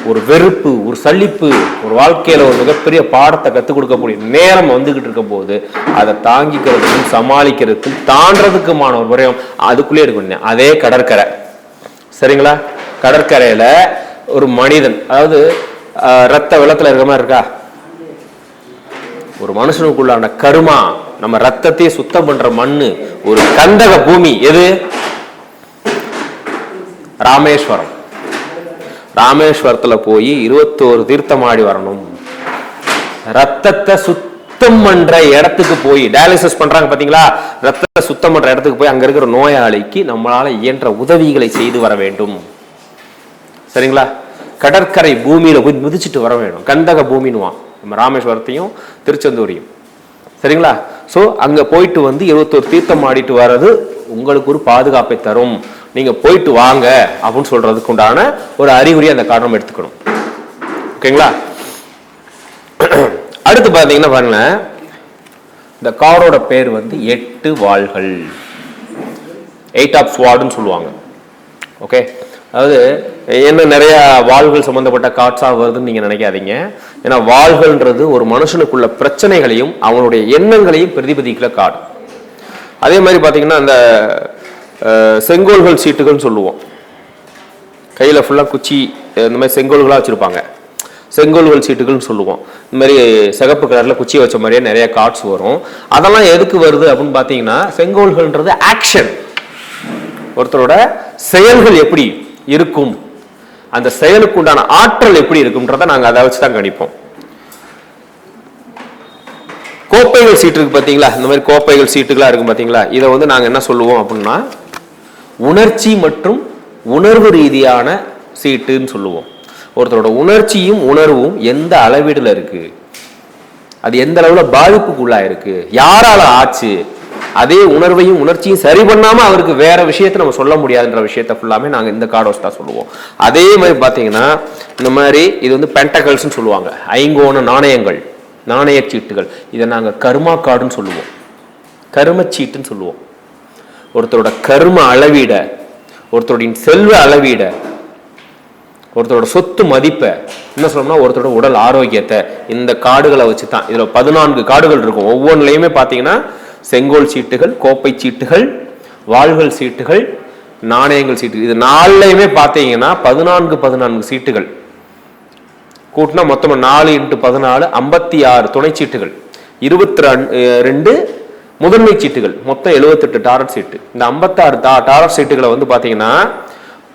ஒரு வெறுப்பு, ஒரு சலிப்பு, ஒரு வாழ்க்கையில ஒரு மிகப்பெரிய பாடத்தை கற்றுக் கொடுக்கக்கூடிய நேரம் வந்துகிட்டு இருக்க போது அதை தாங்கிக்கிறதுக்கும் சமாளிக்கிறதுக்கும் தாண்டதுக்குமான ஒரு முறையும் அதுக்குள்ளே இருக்கும். அதே கடற்கரை. சரிங்களா? கடற்கரையில ஒரு மனிதன், அதாவது ரத்த வெள்ளத்துல இருக்கிற மாதிரி இருக்கா? ஒரு மனுஷனுக்குள்ளான கருமா, நம்ம ரத்தத்தையே சுத்தம் பண்ற மண்ணு, ஒரு கந்தக பூமி. எது? ராமேஸ்வரம். ராமேஸ்வரத்துல போய் 21 தீர்த்தம் ஆடி வரணும். ரத்தத்தை சுத்தம் பண்ற இடத்துக்கு போய் டயாலிசிஸ் பண்றாங்க பாத்தீங்களா? ரத்தத்தை சுத்தம் பண்ற இடத்துக்கு போய் அங்க இருக்கிற நோயாளிக்கு நம்மளால இயன்ற உதவிகளை செய்து வர வேண்டும். சரிங்களா? கடற்கரை பூமியில போய் மிதிச்சுட்டு வர வேண்டும். கந்தக பூமின்னுவான் நம்ம ராமேஸ்வரத்தையும் திருச்செந்தூரையும். சரிங்களா? ஸோ அங்கே போயிட்டு வந்து 21 தீர்த்தம் ஆடிட்டு வர்றது உங்களுக்கு ஒரு பாதுகாப்பை தரும். நீங்கள் போயிட்டு வாங்க அப்படின்னு சொல்றதுக்கு உண்டான ஒரு அறிகுறி அந்த கார்டு நம்ம எடுத்துக்கணும். ஓகேங்களா? அடுத்து பார்த்தீங்கன்னா பாருங்க, இந்த காரோட பேர் வந்து 8 வாள்கள், 8 ஆஃப் ஸ்வார்டுன்னு சொல்லுவாங்க. ஓகே, அதாவது என்ன நிறைய வாள்கள் சம்பந்தப்பட்ட கார்ட்ஸாக வருதுன்னு நீங்க நினைக்காதீங்க. ஏன்னா வாள்கள்ன்றது ஒரு மனுஷனுக்குள்ள பிரச்சனைகளையும் அவனுடைய எண்ணங்களையும் பிரதிபலிக்கிற கார்டு. அதே மாதிரி பார்த்தீங்கன்னா அந்த செங்கோல்கள் சீட்டுகள்னு சொல்லுவோம். கையில் ஃபுல்லாக குச்சி இந்த மாதிரி செங்கோல்களாக வச்சுருப்பாங்க, செங்கோல்கள் சீட்டுகள்னு சொல்லுவோம். இந்த மாதிரி சிகப்பு கலரில் குச்சி வச்ச மாதிரியே நிறைய கார்ட்ஸ் வரும். அதெல்லாம் எதுக்கு வருது அப்படின்னு பார்த்தீங்கன்னா, செங்கோல்கள்ன்றது ஆக்ஷன், ஒருத்தரோட செயல்கள் எப்படி இருக்கும், அந்த செயலுக்கு உண்டான ஆற்றல் எப்படி இருக்கும்ன்றத நாங்கள் அதை வச்சு தான் கணிப்போம். கோப்பைகள் சீட்டு இருக்கு பார்த்தீங்களா, இந்த மாதிரி கோப்பைகள் சீட்டுகளா இருக்கும் பார்த்தீங்களா, இதை வந்து நாங்கள் என்ன சொல்லுவோம் அப்படின்னா உணர்ச்சி மற்றும் உணர்வு ரீதியான சீட்டுன்னு சொல்லுவோம். ஒருத்தரோட உணர்ச்சியும் உணர்வும் எந்த அளவீடுல இருக்கு, அது எந்த அளவுல பாதிப்புக்குள்ளா இருக்கு, யாரால ஆச்சு, அதே உணர்வையும் உணர்ச்சியும் சரி பண்ணாம அவருக்கு வேற விஷயத்தை நம்ம சொல்ல முடியாதுன்ற விஷயத்த ஃபுல்லாமே நாங்க இந்த கார்டோஸ் தான் சொல்லுவோம். அதே மாதிரி பாத்தீங்கன்னா இந்த மாதிரி இது வந்து பென்டகல்ஸ்ன்னு சொல்லுவாங்க, ஐங்கோண நாணயங்கள், நாணய சீட்டுகள். இதை நாங்க கர்மா கார்டுன்னு சொல்லுவோம், கர்ம சீட்டுன்னு சொல்லுவோம். ஒருத்தரோட கர்ம அளவீட, ஒருத்தருடைய செல்வ அளவீட, ஒருத்தரோட சொத்து மதிப்பை, என்ன சொல்லணும்னா ஒருத்தரோட உடல் ஆரோக்கியத்தை இந்த கார்டுகளை வச்சு தான். இதுல 14 கார்டுகள் இருக்கும். ஒவ்வொன்றுலையுமே பார்த்தீங்கன்னா செங்கோல் சீட்டுகள், கோப்பை சீட்டுகள், வாள்கள் சீட்டுகள், நாணயங்கள் சீட்டுகள், இது 4லையுமே பார்த்தீங்கன்னா 14 சீட்டுகள் கூட்டினா மொத்தமாக 4 × 14 56 துணை சீட்டுகள், 22 முதன்மை சீட்டுகள், மொத்தம் 78 டாரட் சீட்டு. இந்த 56 டாரட் சீட்டுகளை வந்து பார்த்தீங்கன்னா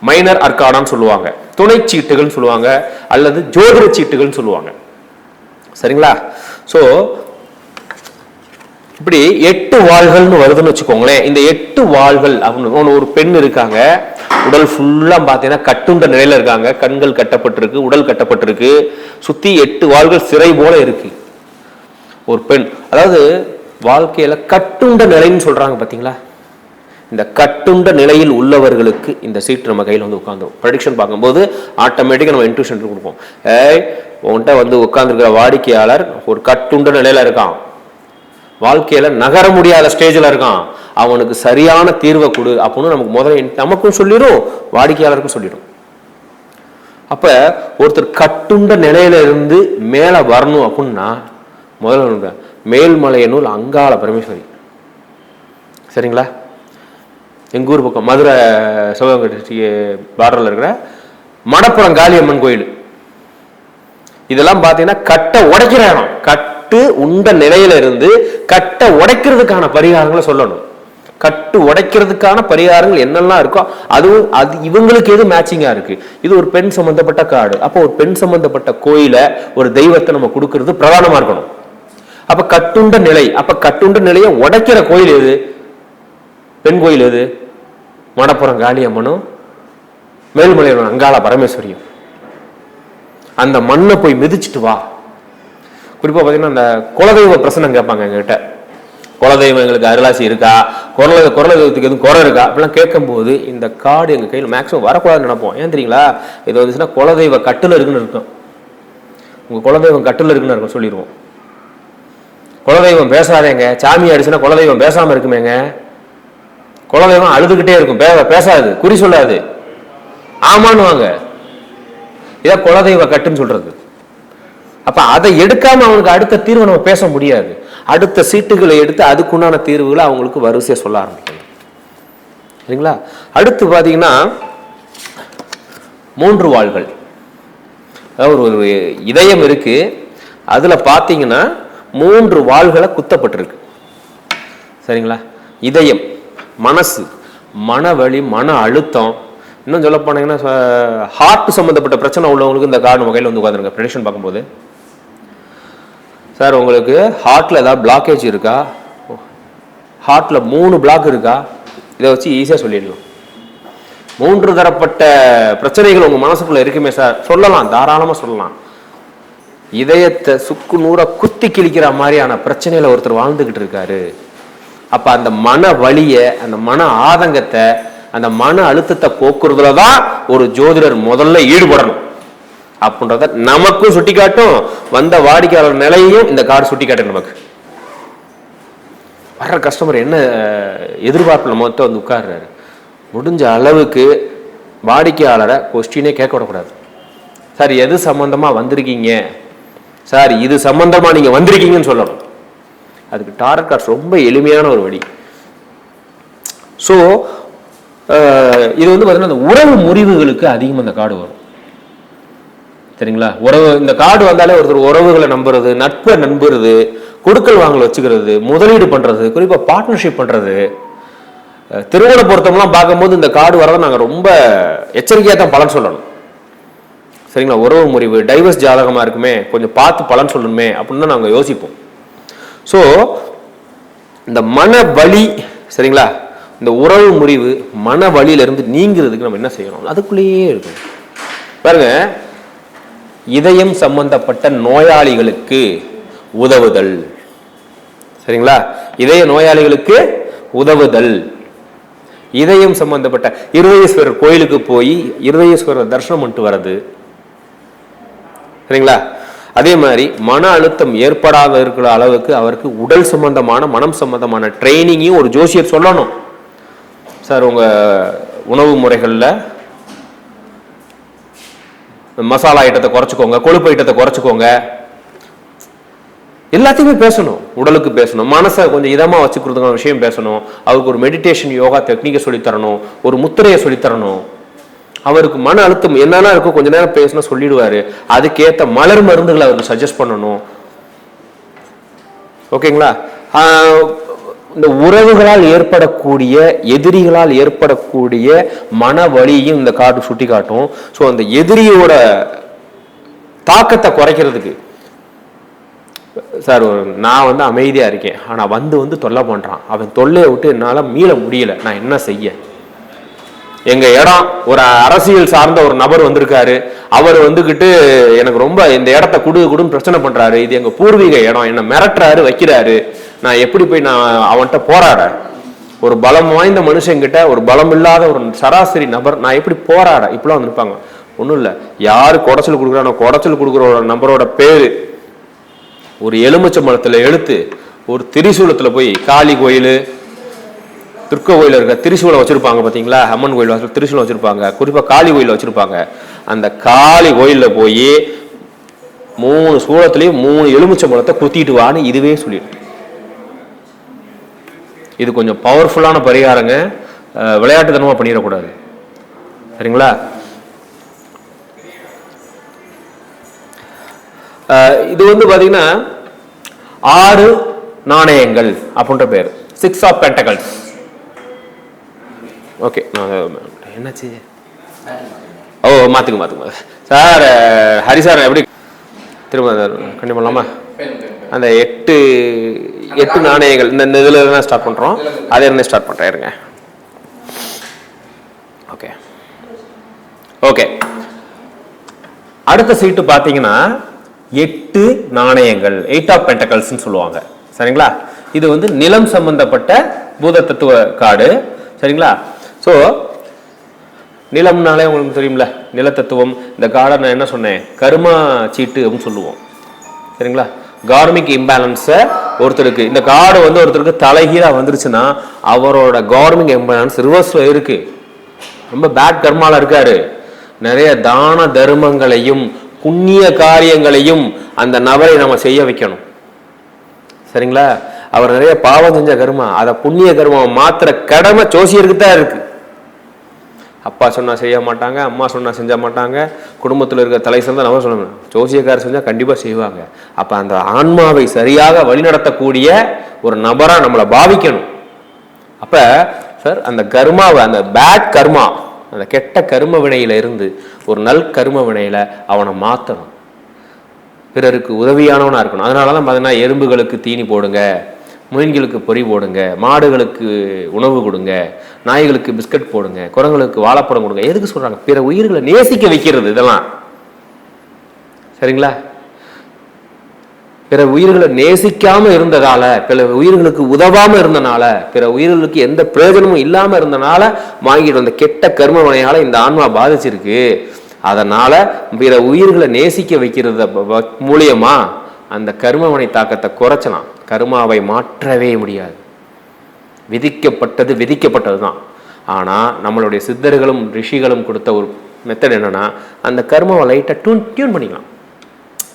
மைனர் அர்கானான்னு சொல்லுவாங்க, துணை சீட்டுகள் சொல்லுவாங்க, அல்லது ஜோதிட சீட்டுகள் சொல்லுவாங்க. சரிங்களா? ஸோ இப்படி 8 வாள்கள்னு வருதுன்னு வச்சுக்கோங்களேன். இந்த 8 வாள்கள் அப்படின்னு ஒரு பெண் இருக்காங்க, உடல் ஃபுல்லா பார்த்தீங்கன்னா கட்டுண்ட நிலையில இருக்காங்க, கண்கள் கட்டப்பட்டிருக்கு, உடல் கட்டப்பட்டிருக்கு, சுத்தி 8 வாள்கள் சிறை போல இருக்கு ஒரு பெண். அதாவது வாழ்க்கையில கட்டுண்ட நிலைன்னு சொல்றாங்க பாத்தீங்களா, இந்த கட்டுண்ட நிலையில் உள்ளவர்களுக்கு இந்த சீட் நம்ம கையில் வந்து உட்காந்துரும். ப்ரெடிக்ஷன் பார்க்கும்போது ஆட்டோமேட்டிக்காக நம்ம இன்ட்யூஷன் கொடுப்போம். உன்கிட்ட வந்து உட்காந்துருக்கிற வாடிக்கையாளர் ஒரு கட்டுண்ட நிலையில இருக்கான், வாழ்க்கையில நகர முடியாத ஸ்டேஜில் இருக்கான், அவனுக்கு சரியான தீர்வை கொடு அப்படின்னு நமக்கு முதல்ல நமக்கும் சொல்லிடும், வாடிக்கையாளருக்கும் சொல்லிடும். அப்ப ஒருத்தர் கட்டுண்ட நிலையில இருந்து மேல வரணும் அப்படின்னா முதல்ல மேல்மலையனூர் அங்காள பரமேஸ்வரி. சரிங்களா? எங்க ஊர் பக்கம் மதுரை சிவகங்கை பார்டர்ல இருக்கிற மடப்புறம் காளியம்மன் கோயில், இதெல்லாம் பார்த்தீங்கன்னா கட்ட உடைக்கிற இடம். கட்டு உண்ட நிலையில இருந்து கட்ட உடைக்கிறதுக்கான பரிகாரங்களை சொல்லணும். கட்டு உடைக்கிறதுக்கான பரிகாரங்கள் என்னெல்லாம் இருக்கோ அதுவும் அது இவங்களுக்கு எது மேட்சிங்கா இருக்கு. இது ஒரு பெண் சம்பந்தப்பட்ட காடு. அப்போ ஒரு பெண் சம்பந்தப்பட்ட கோயில ஒரு தெய்வத்தை நம்ம கொடுக்கறது பிரதானமா இருக்கணும். அப்ப கட்டுண்ட நிலை, அப்ப கட்டுண்ட நிலையை உடைக்கிற கோயில் எது? பெண் கோயில் எது? மடப்புறம் காளியம்மனும் மேல்மலையனூர் அங்காள பரமேஸ்வரியும். அந்த மண்ணை போய் மிதிச்சுட்டு வா. குறிப்பா பாத்தீங்கன்னா அந்த குலதெய்வ பிரசனம் கேட்பாங்க எங்ககிட்ட, குலதெய்வம் எங்களுக்கு அருளாசி இருக்கா, குலதெய்வத்துக்கு எதுவும் குறை இருக்கா அப்படிலாம் கேட்கும்போது இந்த கார்டு எங்க கையில் மேக்ஸிமம் வரக்கூடாதுன்னு நினைப்போம். ஏன் தெரியுங்களா? இது வந்துச்சுன்னா குலதெய்வ கட்டுல இருக்குன்னு இருக்கும், உங்க குலதெய்வம் கட்டுல இருக்குன்னு இருக்கும் சொல்லிடுவோம். குலதெய்வம் பேசாதேங்க, சாமி அடிச்சுன்னா குலதெய்வம் பேசாம இருக்குமேங்க, குலதெய்வம் அழுதுகிட்டே இருக்கும், பேசாது, குறி சொல்லாது, ஆமான்னு வாங்க, இதான் குலதெய்வ கட்டுன்னு சொல்றது. அப்ப அதை எடுக்காம அவனுக்கு அடுத்த தீர்வை நம்ம பேச முடியாது. அடுத்த சீட்டுகளை எடுத்து அதுக்குண்டான தீர்வுகளை அவங்களுக்கு வரிசையா சொல்ல ஆரம்பிக்கணும். சரிங்களா? அடுத்து பாத்தீங்கன்னா 3 வாள்கள், அதாவது ஒரு இதயம் இருக்கு, அதுல பாத்தீங்கன்னா 3 வாள்களை குத்தப்பட்டிருக்கு. சரிங்களா? இதயம், மனசு, மனவழி, மன அழுத்தம், இன்னும் சொல்ல போனீங்கன்னா ஹார்ட் சம்பந்தப்பட்ட பிரச்சனை உள்ளவங்களுக்கு இந்த கார்டு நம்ம கையில் வந்து உட்காந்துருங்க. ப்ரெடிக்ஷன் பார்க்கும்போது சார் உங்களுக்கு ஹார்ட்ல ஏதாவது பிளாக்கேஜ் இருக்கா, ஹார்ட்ல 3 பிளாக் இருக்கா, இதை வச்சு ஈஸியாக சொல்லிடலாம். 3 தரப்பட்ட பிரச்சனைகள் உங்க மனசுக்குள்ள இருக்குமே சார், சொல்லலாம், தாராளமா சொல்லலாம். இதயத்தை சுக்கு நூற குத்தி கிழிக்கிற மாதிரியான பிரச்சனையில ஒருத்தர் வாழ்ந்துகிட்டு இருக்காரு. அப்ப அந்த மன வலிய, அந்த மன ஆதங்கத்தை, அந்த மன அழுத்தத்தை போக்குறதுலதான் ஒரு ஜோதிடர் முதல்ல ஈடுபடணும் அப்படின்றத நமக்கும் சுட்டி காட்டும், வந்த வாடிக்கையாளர் நிலையையும் இந்த கார்டு சுட்டி காட்டும். நமக்கு வர்ற கஸ்டமர் என்ன எதிர்பார்ப்புல மொத்தம் வந்து உட்கார்றாரு, முடிஞ்ச அளவுக்கு வாடிக்கையாளரை கொஸ்டினே கேட்க விடக்கூடாது. சார் எது சம்பந்தமா வந்திருக்கீங்க, சார் இது சம்பந்தமா நீங்க வந்திருக்கீங்கன்னு சொல்லணும். அதுக்கு டாரட் கார்ட்ஸ் ரொம்ப எளிமையான ஒரு வழி. ஸோ இது வந்து பார்த்தீங்கன்னா அந்த உறவு முறிவுகளுக்கு அதிகமாக இந்த கார்டு வரும். சரிங்களா? உறவு இந்த கார்டு வந்தாலே ஒருத்தர் உறவுகளை நம்புறது, நட்பை நம்புறது, கொடுக்கல் வாங்கல் வச்சுக்கிறது, முதலீடு பண்றது, குறிப்பாக பார்ட்னர்ஷிப் பண்றது, திருமண பொருத்தம்லாம் பார்க்கும்போது இந்த கார்டு வரதை நாங்கள் ரொம்ப எச்சரிக்கையாக தான் பலன் சொல்லணும். சரிங்களா? உறவு முறிவு, டைவர்ஸ் ஜாதகமாக இருக்குமே, கொஞ்சம் பார்த்து பலன் சொல்லணுமே அப்படின்னு தான் நாங்கள் யோசிப்போம். ஸோ இந்த மன வலி, சரிங்களா, இந்த உறவு முறிவு மன வலியிலிருந்து நீங்கிறதுக்கு நம்ம என்ன செய்யணும்? அதுக்குள்ளேயே இருக்கும் பாருங்க. இதயம் சம்பந்தப்பட்ட நோயாளிகளுக்கு உதவுதல். சரிங்களா? இதய நோயாளிகளுக்கு உதவுதல். இதயம் சம்பந்தப்பட்ட இருதயேஸ்வரர் கோயிலுக்கு போய் இருதயேஸ்வரர் தரிசனம் பண்ணிட்டு வர்றது. சரிங்களா? அதே மாதிரி மன அழுத்தம் ஏற்படாத இருக்கிற அளவுக்கு அவருக்கு உடல் சம்பந்தமான, மனம் சம்பந்தமான ட்ரைனிங்கையும் ஒரு ஜோசியர் சொல்லணும். சார் உங்க உணவு முறைகள்ல மசாலா ஐட்டத்தை குறைச்சிக்கோங்க, கொழுப்பு ஐட்டத்தை குறைச்சிக்கோங்க, எல்லாத்தையுமே பேசணும். உடலுக்கு பேசணும், மனசை கொஞ்சம் இதமா வச்சுக்கிறதுக்கான விஷயம் பேசணும். அவருக்கு ஒரு மெடிடேஷன் யோகா டெக்னிக்கை சொல்லித்தரணும், ஒரு முத்திரையை சொல்லித்தரணும். அவருக்கு மன அழுத்தம் என்னன்னா இருக்கும், கொஞ்ச நேரம் பேசினா சொல்லிடுவாரு. அதுக்கேற்ற மலர் மருந்துகளை அவருக்கு சஜஸ்ட் பண்ணணும். ஓகேங்களா? இந்த உறவுகளால் ஏற்படக்கூடிய, எதிரிகளால் ஏற்படக்கூடிய மன வலியும் இந்த கார்டு சுட்டி காட்டும். ஸோ அந்த எதிரியோட தாக்கத்தை குறைக்கிறதுக்கு, சார் நான் வந்து அமைதியா இருக்கேன், ஆனா வந்து தொல்லை பண்றான், அவன் தொல்லையை விட்டு என்னால மீள முடியல, நான் என்ன செய்ய? எங்க இடம் ஒரு அரசியல் சார்ந்த ஒரு நபர் வந்திருக்காரு, அவர் வந்துகிட்டு எனக்கு ரொம்ப இந்த இடத்த குடுன்னு பிரச்சனை பண்றாரு, இது எங்க பூர்வீக இடம், என்ன மிரட்டுறாரு, வைக்கிறாரு, நான் எப்படி போய் நான் அவன்கிட்ட போராட? ஒரு பலம் வாய்ந்த மனுஷங்கிட்ட ஒரு பலம் இல்லாத ஒரு சராசரி நபர் நான் எப்படி போராட? இப்பெல்லாம் வந்துருப்பாங்க. ஒன்றும் இல்லை, யாரு குடைச்சல் கொடுக்குறானோ குடைச்சல் கொடுக்குற ஒரு நபரோட பேரு ஒரு எலுமிச்சம்பழத்துல எடுத்து ஒரு திரிசூலத்துல போய், காளி கோயில், துர்க்க கோயில் இருக்க திரிசூலம் வச்சிருப்பாங்க பாத்தீங்களா, அம்மன் கோயில் திரிசூலம் வச்சிருப்பாங்க, குறிப்பா காளி கோயில் வச்சிருப்பாங்க. அந்த காளி கோயில்ல போய் 3 சூலத்திலையும் 3 எலுமிச்சம்பழத்தை குத்திட்டு வான்னு இதுவே சொல்லிடு. இது கொஞ்சம் பவர்ஃபுல்லான பரிகாரங்க, விளையாட்டுத்தனமா பண்ணிடக்கூடாது. சரிங்களா? இது வந்து பாத்தீங்கன்னா 6 நாணயங்கள் அப்படின்ற பேர், 6 ஆஃப் பென்டகல்ஸ். ஓகே, என்னாச்சு? ஓ, மாத்துங்க சார். ஹரி சார் எப்படி திரும்ப கண்டிப்பா இல்லாமா அந்த 8 நாணயங்கள் இந்த இதுல தான் ஸ்டார்ட் பண்றோம், அதே இருந்து ஸ்டார்ட் பண்றேன் இருங்க. ஓகே ஓகே, அடுத்த சீட்டு பாத்தீங்கன்னா 8 நாணயங்கள், 8 ஆஃப் பென்டகல்ஸ் சொல்லுவாங்க. சரிங்களா? இது வந்து நிலம் சம்பந்தப்பட்ட பூத தத்துவ கார்டு. சரிங்களா? ஸோ நிலம்னாலே உங்களுக்கு தெரியும்ல, நிலத்தத்துவம். இந்த கார்டை நான் என்ன சொன்னேன், கர்மா சீட்டு அப்படின்னு சொல்லுவோம். சரிங்களா? கார்மிக் இம்பேலன்ஸை ஒருத்தருக்கு, இந்த கார்டு வந்து ஒருத்தருக்கு தலைகீழா வந்துருச்சுன்னா அவரோட கார்மிக் இம்பேலன்ஸ் ரிவர்ஸ்ல இருக்கு, ரொம்ப பேட் கர்மால இருக்காரு. நிறைய தான தர்மங்களையும் புண்ணிய காரியங்களையும் அந்த நபரை நம்ம செய்ய வைக்கணும். சரிங்களா? அவர் நிறைய பாவம் செஞ்ச கர்மா, அதை புண்ணிய கர்மாவை மாத்திர கடமை ஜோசியருக்கு தான் இருக்கு. அப்பா சொன்னா செய்ய மாட்டாங்க, அம்மா சொன்னா செஞ்ச மாட்டாங்க, குடும்பத்தில் இருக்க தலை சிறந்த நம்ம சொல்லணும், ஜோசியக்காரர் செஞ்சா கண்டிப்பா செய்வாங்க. அப்ப அந்த ஆன்மாவை சரியாக வழிநடத்தக்கூடிய ஒரு நபரா நம்மளை பாவிக்கணும். அப்ப சார் அந்த கர்மாவை, அந்த பேட் கர்மா, அந்த கெட்ட கர்ம வினையில இருந்து ஒரு நல் கர்ம வினையில அவனை மாத்தணும், பிறருக்கு உதவியானவனா இருக்கணும். அதனாலதான் பார்த்தீங்கன்னா எறும்புகளுக்கு தீனி போடுங்க, மீன்களுக்கு பொறி போடுங்க, மாடுகளுக்கு உணவு கொடுங்க, நாய்களுக்கு பிஸ்கட் போடுங்க, குரங்களுக்கு வாழைப்பழம் கொடுங்க. எதுக்கு சொல்றாங்க? பிற உயிர்களை நேசிக்க வைக்கிறது இதெல்லாம். சரிங்களா? பிற உயிர்களை நேசிக்காம இருந்ததால, பிற உயிர்களுக்கு உதவாம இருந்தனால, பிற உயிர்களுக்கு எந்த பிரயோஜனமும் இல்லாம இருந்தனால வாங்கிட்டு வந்த கெட்ட கர்ம வினையால இந்த ஆன்மா பாதிச்சிருக்கு. அதனால பிற உயிர்களை நேசிக்க வைக்கிறது மூலியமா அந்த கர்மவினை தாக்கத்தை குறைச்சலாம். கர்மாவை மாற்றவே முடியாது. விதிக்கப்பட்டது விதிக்கப்பட்டது தான். ஆனால் நம்மளுடைய சித்தர்களும் ரிஷிகளும் கொடுத்த ஒரு மெத்தட் என்னன்னா, அந்த கர்மாவை லைட்டாக டியூன் பண்ணிக்கலாம்.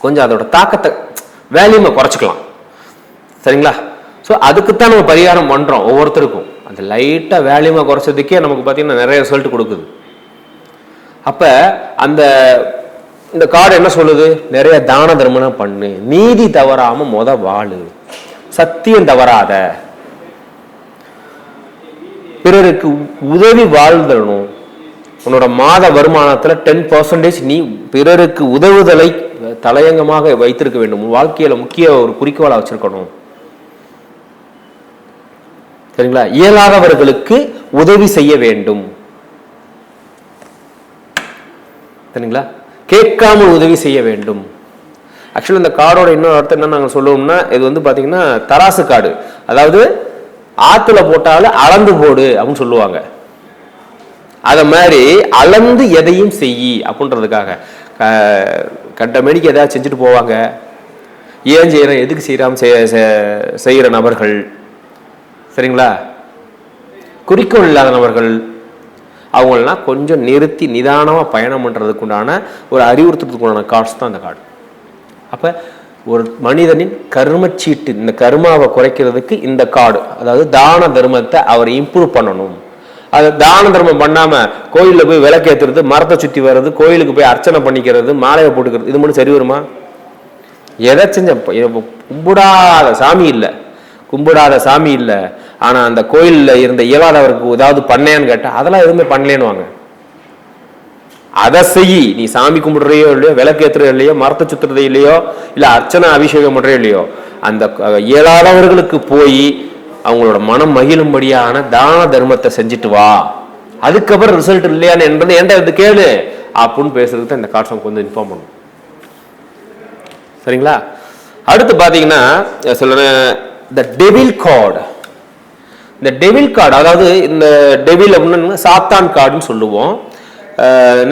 கொஞ்சம் அதோட தாக்கத்தை வேல்யூமை குறைச்சிக்கலாம். சரிங்களா? ஸோ அதுக்குத்தான் நம்ம பரிகாரம் பண்ணுறோம் ஒவ்வொருத்தருக்கும். அந்த லைட்டாக வேல்யூமை குறைச்சதுக்கே நமக்கு பார்த்தீங்கன்னா நிறைய ரிசல்ட் கொடுக்குது. அப்போ இந்த கார்டு என்ன சொல்லுது? நிறைய தான தர்மம் பண்ணு, நீதி தவறாம வாழு, சத்தியம் தவறாத, பிறருக்கு உதவி வாழ்தணும். உன்னோட மாத வருமானத்துல 10% நீ பிறருக்கு உதவுதலை தலையங்கமாக வைத்திருக்க வேண்டும். வாழ்க்கையில முக்கிய ஒரு குறிக்கோளா வச்சிருக்கணும். சரிங்களா? இயலாதவர்களுக்கு உதவி செய்ய வேண்டும். சரிங்களா? கேட்காமல் உதவி செய்ய வேண்டும். ஆக்சுவலி இந்த கார்டோட இன்னொரு அர்த்தம் என்ன நாங்கள் சொல்லுவோம்னா, இது வந்து பார்த்தீங்கன்னா தராசு கார்டு. அதாவது ஆற்றுல போட்டாலும் அளந்து போடு அப்படின்னு சொல்லுவாங்க. அதை மாதிரி அளந்து எதையும் செய் அப்படின்றதுக்காக கண்ட மேடிக்கு எதாவது செஞ்சுட்டு போவாங்க. ஏன் செய்கிறேன், எதுக்கு செய்கிறாம செய்கிற நபர்கள், சரிங்களா, குறிக்கோள் இல்லாத நபர்கள், அவங்களெல்லாம் கொஞ்சம் நிறுத்தி நிதானமாக பயணம் பண்ணுறதுக்கு உண்டான ஒரு அறிவுறுத்துறதுக்கு உண்டான கார்ட்ஸ் தான் அந்த கார்டு. அப்போ ஒரு மனிதனின் கர்மச்சீட்டு, இந்த கர்மாவை குறைக்கிறதுக்கு இந்த கார்டு, அதாவது தான தர்மத்தை அவர் இம்ப்ரூவ் பண்ணணும். அது தான தர்மம் பண்ணாமல் கோயிலில் போய் விளக்கேற்றுறது, மரத்தை சுற்றி வர்றது, கோயிலுக்கு போய் அர்ச்சனை பண்ணிக்கிறது, மாலையை போட்டுக்கிறது, இது மட்டும் சரி வருமா? எதை செஞ்ச கும்பிடாத சாமி இல்லை, கும்பிடாத சாமி இல்லை, ஆனால் அந்த கோயிலில் இருந்த இயலாதவருக்கு ஏதாவது பண்ணேன்னு கேட்டால் அதெல்லாம் எதுவுமே பண்ணலேன்னு வாங்க. அதை செய். நீ சாமி கும்பிடுறையோ இல்லையோ, விளக்கேற்றுறோ இல்லையோ, மரத்தை சுத்துறதோ இல்லையோ, இல்லை அர்ச்சனை அபிஷேகம் பண்ணுறோ இல்லையோ, அந்த இயலாதவர்களுக்கு போய் அவங்களோட மனம் மகிழும்படியான தான தர்மத்தை செஞ்சுட்டு வா. அதுக்கப்புறம் ரிசல்ட் இல்லையான்னு என்பது என்கிட்ட இது கேளு அப்படின்னு பேசுறதுக்கு இந்த கார்ட்ஸ் கொஞ்சம் இன்ஃபார்ம் பண்ணும். சரிங்களா? அடுத்து பார்த்தீங்கன்னா சொல்றேன், இந்த டெவில் கார்டு. இந்த டெவில் கார்டு, அதாவது இந்த டெவில் அப்படின்னு சாத்தான் கார்டுன்னு சொல்லுவோம்.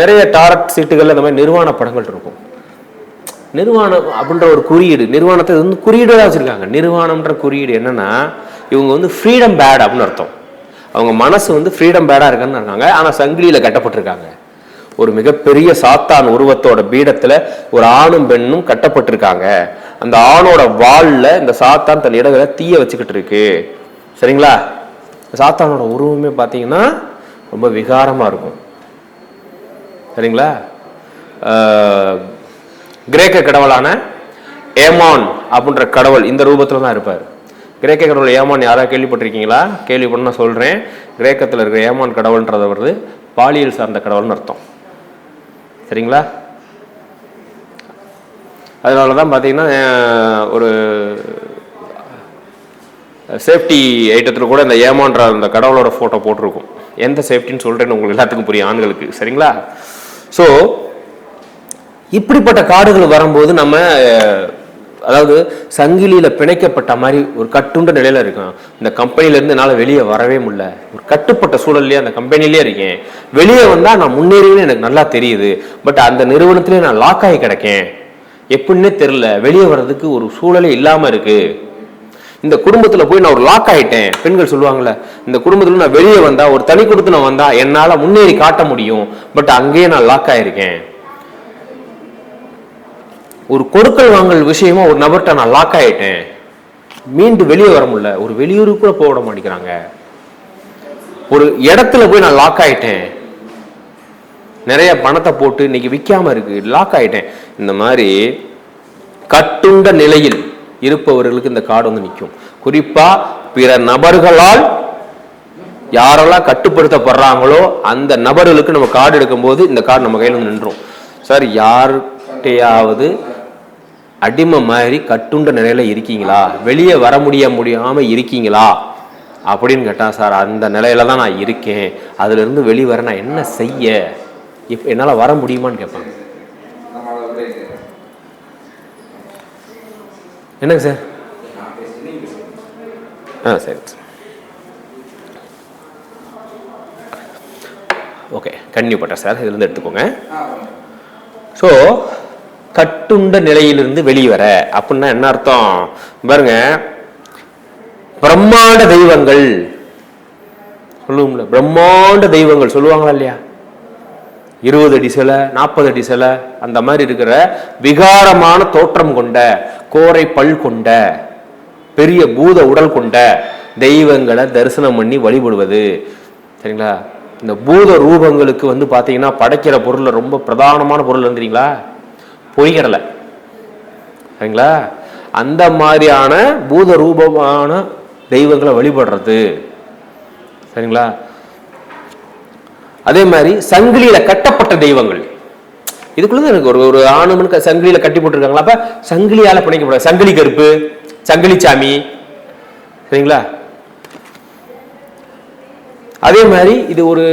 நிறைய டாரட் சீட்டுகள் அந்த மாதிரி நிர்வாண படங்கள் இருக்கும். நிர்வாணம் அப்படின்ற ஒரு குறியீடு, நிர்வாணத்தை வந்து குறியீடாக வச்சிருக்காங்க. நிர்வாணம்ன்ற குறியீடு என்னன்னா, இவங்க வந்து ஃப்ரீடம் பேட் அப்படின்னு அர்த்தம். அவங்க மனசு வந்து ஃப்ரீடம் பேடா இருக்கான்னு இருக்காங்க. ஆனால் சங்கிலியில கட்டப்பட்டிருக்காங்க. ஒரு மிகப்பெரிய சாத்தான் உருவத்தோட பீடத்துல ஒரு ஆணும் பெண்ணும் கட்டப்பட்டிருக்காங்க. அந்த ஆணோட வால்ல இந்த சாத்தான் தன் இடங்களை தீய வச்சுக்கிட்டு இருக்கு. சரிங்களா? சாத்தானோட உருவமே பார்த்தீங்கன்னா ரொம்ப விகாரமா இருக்கும். சரிங்களா? கிரேக்க கடவுளான ஏமான் அப்படின்ற கடவுள் இந்த ரூபத்துல தான் இருப்பார். கிரேக்க கடவுள் ஏமான் யாராவது கேள்விப்பட்டிருக்கீங்களா? கேள்விப்பட்டு நான் சொல்றேன். கிரேக்கத்தில் இருக்கிற ஏமான் கடவுள்ன்றது வருது பாலியல் சார்ந்த கடவுள்னு அர்த்தம். சரிங்களா? அதனால தான் பார்த்தீங்கன்னா ஒரு சேஃப்டி ஐட்டத்தில் கூட இந்த ஏமான்ற அந்த கடவுளோட ஃபோட்டோ போட்டிருக்கும். எந்த சேஃப்டின்னு சொல்கிறேன்னு உங்களுக்கு எல்லாத்துக்கும் புரியும், ஆண்களுக்கு. சரிங்களா? ஸோ இப்படிப்பட்ட கார்டுகள் வரும்போது நம்ம அதாவது சங்கிலியில் பிணைக்கப்பட்ட மாதிரி ஒரு கட்டுண்ட நிலையில் இருக்கும். இந்த கம்பெனிலேருந்து என்னால் வெளியே வரவே முடியல, ஒரு கட்டுப்பட்ட சூழல்லையே அந்த கம்பெனிலே இருக்கேன். வெளியே வந்தால் நான் முன்னேறிவேன்னு எனக்கு நல்லா தெரியுது. பட் அந்த நிறுவனத்திலே நான் லாக் ஆகி கிடக்கேன், எப்படின்னே தெரில, வெளியே வர்றதுக்கு ஒரு சூழலே இல்லாமல் இருக்கு. இந்த குடும்பத்தில் போய் நான் ஒரு லாக் ஆகிட்டேன். பெண்கள் சொல்லுவாங்கள்ல, இந்த குடும்பத்தில் நான் வெளியே வந்தா, ஒரு தனி குடும்பத்தில் வந்தா என்னால் முன்னேறி காட்ட முடியும், பட் அங்கேயே நான் லாக் ஆகிருக்கேன். ஒரு கொடுக்கல் வாங்கல் விஷயமா ஒரு நபர்கிட்ட நான் லாக் ஆகிட்டேன், மீண்டும் வெளியே வர முடியல, ஒரு வெளியூருக்கு கூட போக விட மாட்டேங்கிறாங்க. ஒரு இடத்துல போய் நான் லாக் ஆகிட்டேன், நிறைய பணத்தை போட்டு இன்னைக்கு விற்காம இருக்கு, லாக் ஆகிட்டேன். இந்த மாதிரி கட்டுண்ட நிலையில் இருப்பவர்களுக்கு இந்த கார்டு வந்து நிற்கும். குறிப்பா பிற நபர்களால் யாரெல்லாம் கட்டுப்படுத்தப்படுறாங்களோ அந்த நபர்களுக்கு நம்ம கார்டு எடுக்கும்போது இந்த கார்டு நம்ம கையில் வந்து நின்றோம். சார், யார்கிட்டையாவது அடிமை மாதிரி கட்டுண்ட நிலையில இருக்கீங்களா, வெளியே வர முடியாம இருக்கீங்களா அப்படின்னு கேட்டா, சார் அந்த நிலையில தான் நான் இருக்கேன், அதுல இருந்து வெளியே வர நான் என்ன செய்ய, என்னால வர முடியுமான்னு கேட்பாங்க. என்னங்க சார்? சரி. ஓகே, கன்னியூ பண்றேன் சார், இதுல இருந்து எடுத்துக்கோங்க. ஸோ கட்டுண்ட நிலையிலிருந்து வெளிவர அப்படின்னா என்ன அர்த்தம் பாருங்க. பிரம்மாண்ட தெய்வங்கள் சொல்லுவோம்ல, பிரம்மாண்ட தெய்வங்கள் சொல்லுவாங்களா இல்லையா? 20 அடி சிலை, 40 அடி சிலை, அந்த மாதிரி இருக்கிற விகாரமான தோற்றம் கொண்ட, கோரை பல் கொண்ட, பெரிய பூத உடல் கொண்ட தெய்வங்களை தரிசனம் பண்ணி வழிபடுவது. சரிங்களா? இந்த பூத ரூபங்களுக்கு வந்து பாத்தீங்கன்னா படைக்கிற பொருள் ரொம்ப பிரதானமான பொருள் வந்துறீங்களா? பொய்கடலை. சரிங்களா? அந்த மாதிரியான பூத ரூபமான தெய்வங்களை வழிபடுறது. சரிங்களா? அதே மாதிரி சங்கிலியில கட்டப்பட்ட தெய்வங்கள், இதுக்குள்ள எனக்கு ஒரு ஆணுமனுக்கு சங்கிலியில கட்டி போட்டிருக்காங்களா? அப்ப சங்கிலியால பிணைக்கப்பட சங்கிலி கருப்பு, சங்கிலி சாமி. சரிங்களா? அதே மாதிரி இது ஒரு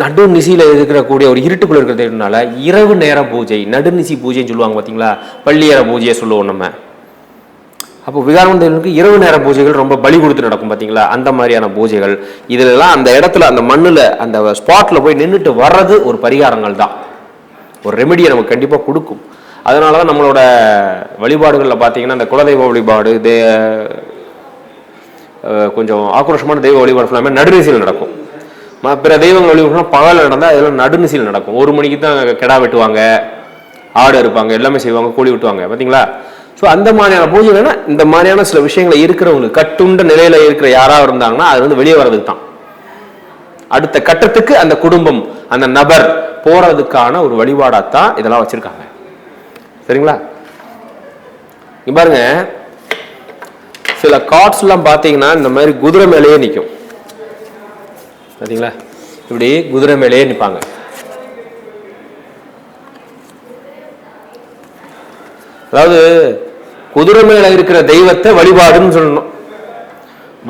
நடு நிசியில இருக்கக்கூடிய ஒரு இருட்டுக்குள்ள இருக்கிறதுனால இரவு நேர பூஜை, நடுநிசி பூஜைன்னு சொல்லுவாங்க பாத்தீங்களா? பள்ளியற பூஜையை சொல்லுவோம் நம்ம. அப்போ விகாரங்களுக்கு இரவு நேர பூஜைகள் ரொம்ப பலி கொடுத்து நடக்கும் பாத்தீங்களா? அந்த மாதிரியான பூஜைகள் இதெல்லாம் அந்த இடத்துல அந்த மண்ணுல அந்த ஸ்பாட்ல போய் நின்றுட்டு வர்றது ஒரு பரிகாரங்கள் தான், ஒரு ரெமெடியை நமக்கு கண்டிப்பா கொடுக்கும். அதனாலதான் நம்மளோட வழிபாடுகள்ல பாத்தீங்கன்னா அந்த குலதெய்வ வழிபாடு, கொஞ்சம் ஆக்ரோஷமான தெய்வ வழிபாடு எல்லாமே நடுநிசையில் நடக்கும். பிற தெய்வங்கள் வழிபாடு பகல் நடந்தா அதெல்லாம் நடுநிசையில் நடக்கும். 1 மணிக்கு தான் கிடா வெட்டுவாங்க, ஆடு இருப்பாங்க, எல்லாமே செய்வாங்க, கோழி வெட்டுவாங்க பாத்தீங்களா? ஸோ அந்த மாதிரியான பூஜைகள்னா இந்த மாதிரியான சில விஷயங்களை இருக்கிறவங்களுக்கு கட்டுண்ட நிலையில இருக்கிற யாராவது இருந்தாங்கன்னா அது வந்து வெளியே வர்றதுக்கு தான், அடுத்த கட்டத்துக்கு அந்த குடும்பம் அந்த நபர் போறதுக்கான ஒரு வழிபாடாத்தான் இதெல்லாம் வச்சிருக்காங்க. சரிங்களா? இங்க பாருங்க, சில கார்ட்ஸ் எல்லாம் பாத்தீங்கன்னா இந்த மாதிரி குதிரை மேலேயே நிற்கும் பாத்தீங்களா? இப்படி குதிரை மேலேயே நிற்பாங்க. அதாவது குதிரை மேல இருக்கிற தெய்வத்தை வழிபாடுன்னு சொல்லணும்.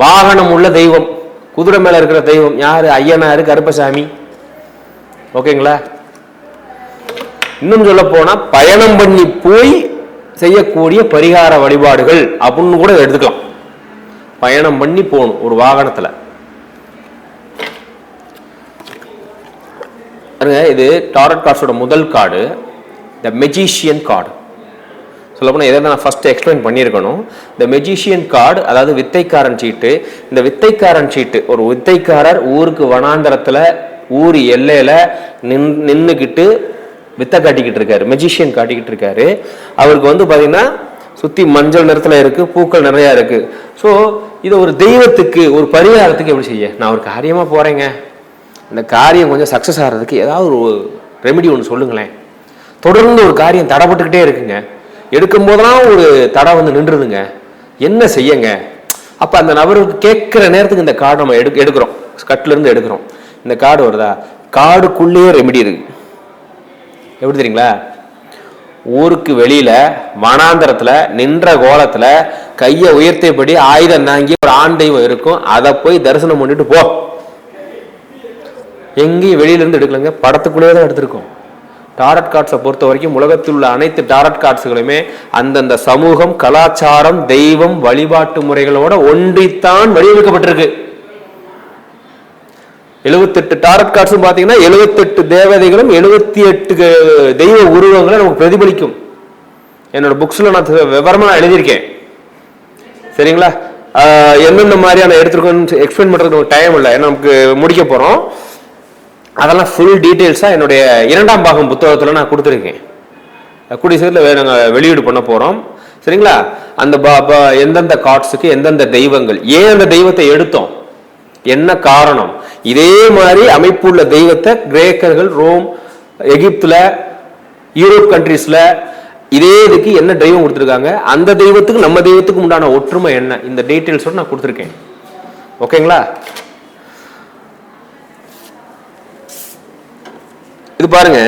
வாகனம் உள்ள தெய்வம், குதிரை மேல இருக்கிற தெய்வம் யாரு? ஐயனாரு, கருப்பசாமி. ஓகேங்களா? இன்னும் சொல்ல போனா பயணம் பண்ணி போய் செய்யக்கூடிய பரிகார வழிபாடுகள் அப்படின்னு கூட எடுத்துக்கலாம். பயணம் பண்ணி போகணும் ஒரு வாகனத்துல. இது டாரட் கார்ட்ஸோட முதல் கார்டு, த மெஜிஷியன் கார்டு. சொல்லப்போனால் எதை நான் ஃபர்ஸ்ட் எக்ஸ்பிளைன் பண்ணியிருக்கணும். இந்த மெஜிஷியன் கார்டு அதாவது வித்தைக்காரன் சீட்டு. இந்த வித்தைக்காரன் சீட்டு ஒரு வித்தைக்காரர் ஊருக்கு வனாந்தரத்தில் ஊர் எல்லையில நின்றுக்கிட்டு வித்தை காட்டிக்கிட்டு இருக்காரு, மெஜிஷியன் காட்டிக்கிட்டு இருக்காரு. அவருக்கு வந்து பார்த்தீங்கன்னா சுற்றி மஞ்சள் நிறத்தில் இருக்கு, பூக்கள் நிறையா இருக்கு. ஸோ இதை ஒரு தெய்வத்துக்கு ஒரு பரிகாரத்துக்கு எப்படி செய்ய? நான் ஒரு காரியமாக போறேங்க, இந்த காரியம் கொஞ்சம் சக்ஸஸ் ஆகிறதுக்கு ஏதாவது ஒரு ரெமெடி ஒன்று சொல்லுங்களேன். தொடர்ந்து ஒரு காரியம் தடைப்பட்டுக்கிட்டே இருக்குங்க, எடுக்கும் போதெல்லாம் ஒரு தடை வந்து நின்றுதுங்க, என்ன செய்யங்க? அப்ப அந்த நபருக்கு கேட்கிற நேரத்துக்கு இந்த கார்டு நம்ம எடுக்கிறோம், கட்ல இருந்து எடுக்கிறோம். இந்த கார்டு வருதா? கார்டுக்குள்ளேயே ரெமெடி இருக்கு. எப்படி தெரியுங்களா? ஊருக்கு வெளியில வனாந்தரத்துல நின்ற கோலத்துல கையை உயர்த்தியபடி ஆயுதம் தாங்கி ஒரு ஆண் தெய்வம் இருக்கும், அதை போய் தரிசனம் பண்ணிட்டு போ. எங்கேயும் வெளியில இருந்து எடுக்கலங்க, படத்துக்குள்ளேயே தான் எடுத்திருக்கோம். டாரட் கார்ட்ஸை பொறுத்த வரைக்கும் உலகத்தில் உள்ள அனைத்து டாரட் கார்ட்ஸுகளுமே அந்தந்த சமூகம், கலாச்சாரம், தெய்வம், வழிபாட்டு முறைகளோட ஒன்றித்தான் வடிவமைக்கப்பட்டிருக்கு. 78 டாரட் கார்ட்ஸும் பாத்தீங்கன்னா 78 தேவதைகளும் 78 தெய்வ உருவங்களை நமக்கு பிரதிபலிக்கும். என்னோட புக்ஸ்ல நான் விவரமா எழுதியிருக்கேன். சரிங்களா? எந்தெந்த மாதிரியான எடுத்துருக்கோன்னு எக்ஸ்பிளைன் பண்றதுக்கு டைம் இல்லை, நமக்கு முடிக்க போறோம். அதெல்லாம் ஃபுல் டீட்டெயில்ஸா என்னுடைய 2ஆம் பாகம் புத்தகத்துல நான் கொடுத்துருக்கேன். கூடிய சீக்கிரத்தில் நாங்கள் வெளியீடு பண்ண போறோம். சரிங்களா? அந்த எந்தெந்த கார்ட்ஸுக்கு எந்தெந்த தெய்வங்கள், ஏன் அந்த தெய்வத்தை எடுத்தோம், என்ன காரணம், இதே மாதிரி அமைப்புள்ள தெய்வத்தை கிரேக்கர்கள், ரோம், எகிப்துல, யூரோப் கண்ட்ரீஸ்ல இதே இதுக்கு என்ன தெய்வம் கொடுத்துருக்காங்க, அந்த தெய்வத்துக்கு நம்ம தெய்வத்துக்கு உண்டான ஒற்றுமை என்ன, இந்த டீட்டெயில்ஸோட நான் கொடுத்துருக்கேன். ஓகேங்களா? இது பாருங்க,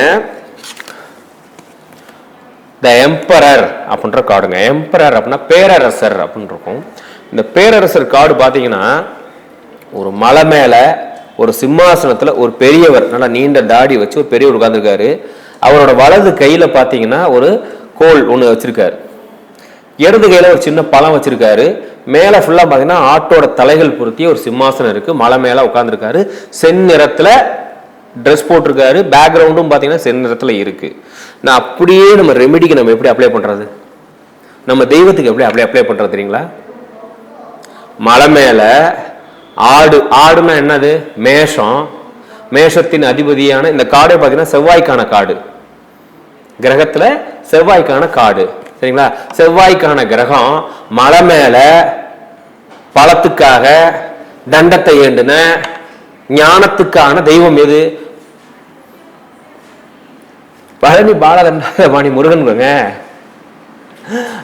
த எம்பரர் அப்படின்ற கார்டுங்க. எம்பரர் அப்படின்னா பேரரசர் அப்படின்னு இருக்கும். இந்த பேரரசர் கார்டு பாத்தீங்கன்னா ஒரு மலை மேல ஒரு சிம்மாசனத்துல ஒரு பெரியவர், நல்லா நீண்ட தாடி வச்சு ஒரு பெரியவர் உட்கார்ந்துருக்காரு. அவரோட வலது கையில பாத்தீங்கன்னா ஒரு கோல் ஒண்ணு வச்சிருக்காரு. இடது கையில ஒரு சின்ன பழம் வச்சிருக்காரு. மேல ஃபுல்லா பாத்தீங்கன்னா ஆட்டோட தலைகள் பொருத்திய ஒரு சிம்மாசனம் இருக்கு. மலை மேல உட்கார்ந்துருக்காரு. செந்நிறத்துல ட்ரெஸ் போட்டிருக்காரு. பேக்ரவுண்டும் பாத்தீங்கன்னா செந்நிறத்துல இருக்கு. நான் அப்படியே நம்ம ரெமெடிக்கு நம்ம எப்படி அப்ளை பண்றது, நம்ம தெய்வத்துக்கு எப்படி அப்ளை பண்றது தெரியுங்களா? மலை மேல ஆடுனா என்னது? மேஷம். மேஷத்தின் அதிபதியான இந்த காடே பாத்தீங்கன்னா செவ்வாய்க்கான காடு. கிரகத்துல செவ்வாய்க்கான காடு. சரிங்களா? செவ்வாய்க்கான கிரகம் மலை மேல பழத்துக்காக தண்டத்தை ஏண்டுன ஞானத்துக்கான தெய்வம் எது? பழனி பாலதண்டாபாணி முருகன்.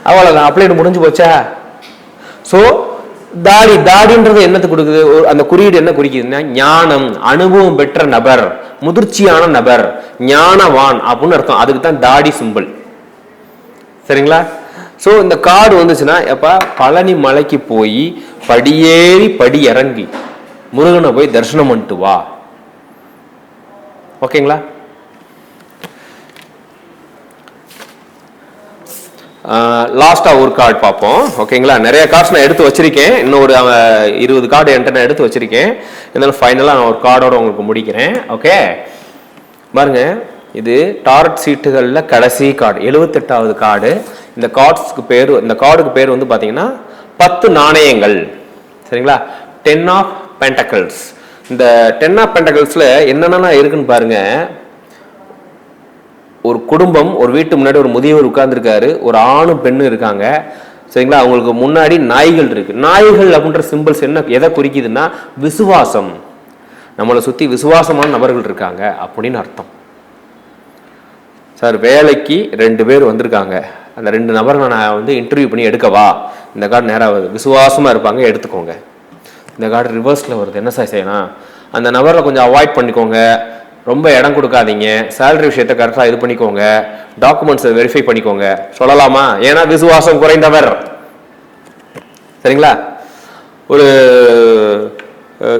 அவ்வளவுதான், அப்ளைடு முடிஞ்சு போச்சா? சோ தாடின்றது என்னத்து கொடுக்குது? அந்த குறியீடு என்ன குறிக்குதுன்னா ஞானம், அனுபவம் பெற்ற நபர், முதிர்ச்சியான நபர், ஞானவான் அப்படின்னு அர்த்தம். அதுக்கு தான் தாடி சிம்பிள். சரிங்களா? சோ இந்த கார்டு வந்துச்சுன்னா எப்ப பழனி மலைக்கு போய் படியேறி படி இறங்கி முருகனை போய் தரிசனம் பண்ணிட்டு வா. ஓகேங்களா? லாஸ்டா ஒரு கார்டு பார்ப்போம். ஓகேங்களா? நிறைய கார்ட்ஸ் நான் எடுத்து வச்சிருக்கேன். இன்னும் ஒரு 20 கார்டு என்கிட்ட நான் எடுத்து வச்சிருக்கேன். இருந்தாலும் ஃபைனலாக நான் ஒரு கார்டோட உங்களுக்கு முடிக்கிறேன். ஓகே, பாருங்க, இது டாரட் சீட்டுகளில் கடைசி கார்டு, 78வது கார்டு. இந்த கார்டுக்கு பேர் வந்து பார்த்தீங்கன்னா 10 நாணயங்கள். சரிங்களா? 10 ஆஃப் பென்டக்கிள்ஸ். இந்த 10 ஆஃப் பென்டக்கிள்ஸ்ல என்னென்ன இருக்குன்னு பாருங்க. ஒரு குடும்பம், ஒரு வீட்டு முன்னாடி ஒரு முதியவர் உட்கார்ந்துருக்காரு. ஒரு ஆணும் பெண்ணும் இருக்காங்க. சரிங்களா? அவங்களுக்கு முன்னாடி நாய்கள் இருக்கு. நாய்கள் அப்படின்ற சிம்பிள்ஸ் எதை குறிக்குதுன்னா விசுவாசம். நம்மளை சுத்தி விசுவாசமான நபர்கள் இருக்காங்க அப்படின்னு அர்த்தம். சார், வேலைக்கு 2 பேர் வந்திருக்காங்க. அந்த 2 நபர்களை நான் வந்து இன்டர்வியூ பண்ணி எடுக்கவா? இந்த கார்டு நேராக வருது. விசுவாசமா இருப்பாங்க, எடுத்துக்கோங்க. இந்த கார்டு ரிவர்ஸ்ல வருது. என்ன சார் செய்யணும்? அந்த நபரை கொஞ்சம் அவாய்ட் பண்ணிக்கோங்க. ரொம்ப இடம் கொடுக்காதீங்க. சேலரி விஷயத்தை கரெக்டாக இது பண்ணிக்கோங்க. டாக்குமெண்ட்ஸை வெரிஃபை பண்ணிக்கோங்க. சொல்லலாமா? ஏன்னா விசுவாசம் குறைந்தவர். சரிங்களா? ஒரு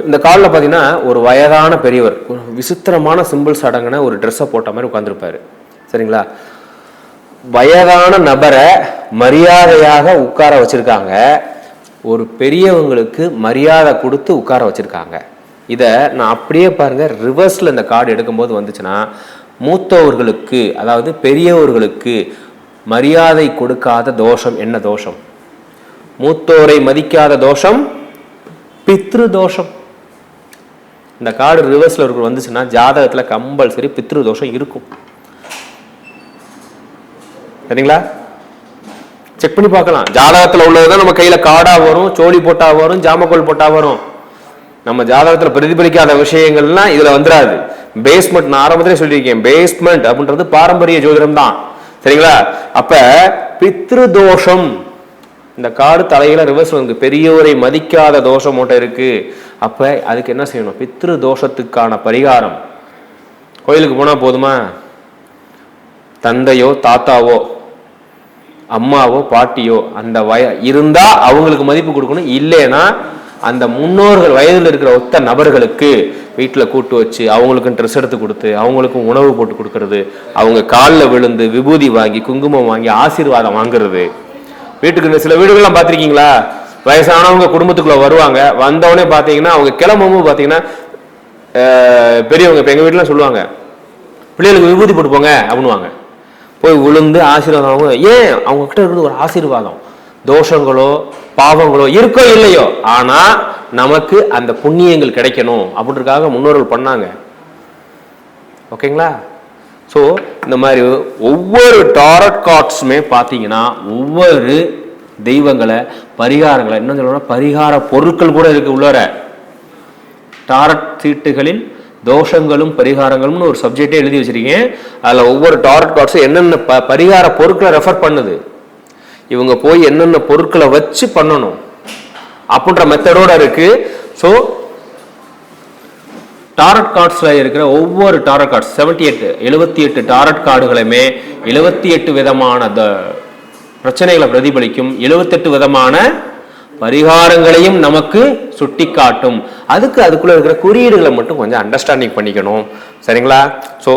இந்த காலில் பார்த்தீங்கன்னா ஒரு வயதான பெரியவர், ஒரு விசித்திரமான சிம்பிள்ஸ் அடங்கின ஒரு ட்ரெஸ்ஸை போட்ட மாதிரி உட்காந்துருப்பாரு. சரிங்களா? வயதான நபரை மரியாதையாக உட்கார வச்சிருக்காங்க. ஒரு பெரியவங்களுக்கு மரியாதை கொடுத்து உட்கார வச்சிருக்காங்க. இதை நான் அப்படியே பாருங்க, ரிவர்ஸ்ல இந்த கார்டு எடுக்கும்போது வந்துச்சுன்னா மூத்தவர்களுக்கு, அதாவது பெரியவர்களுக்கு மரியாதை கொடுக்காத தோஷம் என்ன தோஷம்? மூத்தோரை மதிக்காத தோஷம் பித்ரு தோஷம். இந்த கார்டு ரிவர்ஸ்ல வந்துச்சுன்னா ஜாதகத்துல கம்பல்சரி பித்ரு தோஷம் இருக்கும். சரிங்களா? செக் பண்ணி பார்க்கலாம். ஜாதகத்துல உள்ளதுதான் நம்ம கையில கார்டா வரும், சோழி போட்டா வரும், ஜாமக்கோல் போட்டா வரும். நம்ம ஜாதகத்துல பிரதிபலிக்காத விஷயங்கள்லாம் இதுல வந்துடாது. பேஸ்மெண்ட் நான் ஆரம்பத்திலே சொல்லியிருக்கேன். பேஸ்மெண்ட் அப்படின்றது பாரம்பரிய ஜோதிடம் தான். சரிங்களா? அப்ப பித்ரு தோஷம் இந்த கார்டு தலையில ரிவர்ஸ் வந்து பெரியோரை மதிக்காத தோஷம் மட்டும் இருக்கு. அப்ப அதுக்கு என்ன செய்யணும்? பித்ரு தோஷத்துக்கான பரிகாரம். கோயிலுக்கு போனா போதுமா? தந்தையோ தாத்தாவோ அம்மாவோ பாட்டியோ அந்த இருந்தா அவங்களுக்கு மதிப்பு கொடுக்கணும். இல்லைன்னா அந்த முன்னோர்கள் வயதில் இருக்கிற ஒத்த நபர்களுக்கு வீட்டில் கூட்டு வச்சு அவங்களுக்கும் ட்ரெஸ் எடுத்து கொடுத்து அவங்களுக்கும் உணவு போட்டு கொடுக்கறது, அவங்க காலில் விழுந்து விபூதி வாங்கி குங்குமம் வாங்கி ஆசீர்வாதம் வாங்குறது. வீட்டுக்கு சில வீடுகள்லாம் பார்த்துருக்கீங்களா? வயசானவங்க குடும்பத்துக்குள்ள வருவாங்க. வந்தவொடனே பார்த்தீங்கன்னா அவங்க கிளம்பும் பார்த்தீங்கன்னா பெரியவங்க இப்போ எங்கள் வீட்டிலாம் சொல்லுவாங்க, பிள்ளைகளுக்கு விபூதி போட்டு போங்க அப்படின்னுவாங்க. போய் விழுந்து ஆசீர்வாதம் வாங்க. ஏன்? அவங்க கிட்ட இருக்கிறது ஒரு ஆசீர்வாதம். தோஷங்களோ பாவங்களோ இருக்கோ இல்லையோ, ஆனா நமக்கு அந்த புண்ணியங்கள் கிடைக்கணும் அப்படின்றதுக்காக முன்னோர்கள் பண்ணாங்க. ஓகேங்களா? ஸோ இந்த மாதிரி ஒவ்வொரு டாரட் கார்ட்ஸுமே பார்த்தீங்கன்னா ஒவ்வொரு தெய்வங்களை பரிகாரங்களை, என்ன சொல்லணும்னா பரிகார பொருட்கள் கூட இருக்கு உள்ளர. டாரட் சீட்டுகளில் தோஷங்களும் பரிகாரங்களும் ஒரு சப்ஜெக்டே எழுதி வச்சிருக்கேன். அதில் ஒவ்வொரு டாரட் கார்ட்ஸும் என்னென்ன பரிகார பொருட்களை ரெஃபர் பண்ணுது, இவங்க போய் என்னென்ன பொருட்களை வச்சு பண்ணணும் அப்படின்ற மெத்தடோட இருக்கு. ஸோ டாரட் கார்ட்ஸ்ல இருக்கிற ஒவ்வொரு டாரட் கார்ட்ஸ் 78 டாரட் கார்டுகளுமே 78 விதமான பிரச்சனைகளை பிரதிபலிக்கும், 78 விதமான பரிகாரங்களையும் நமக்கு சுட்டி காட்டும். அதுக்குள்ள இருக்கிற குறியீடுகளை மட்டும் கொஞ்சம் அண்டர்ஸ்டாண்டிங் பண்ணிக்கணும். சரிங்களா? ஸோ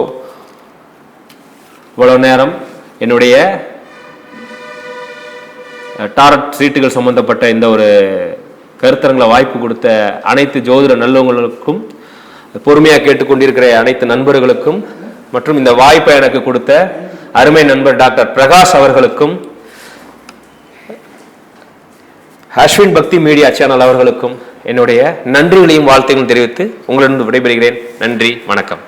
இவ்வளவு நேரம் என்னுடைய டாரட் சீட்டுகள் சம்பந்தப்பட்ட இந்த ஒரு கருத்தரங்களை வாய்ப்பு கொடுத்த அனைத்து ஜோதிட நல்லவங்களுக்கும், பொறுமையாக கேட்டுக்கொண்டிருக்கிற அனைத்து நண்பர்களுக்கும், மற்றும் இந்த வாய்ப்பை எனக்கு கொடுத்த அருமை நண்பர் டாக்டர் பிரகாஷ் அவர்களுக்கும், அஸ்வின் பக்தி மீடியா சேனல் அவர்களுக்கும் என்னுடைய நன்றிகளையும் வாழ்த்துக்களையும் தெரிவித்து உங்களிடம் விடைபெறுகிறேன். நன்றி, வணக்கம்.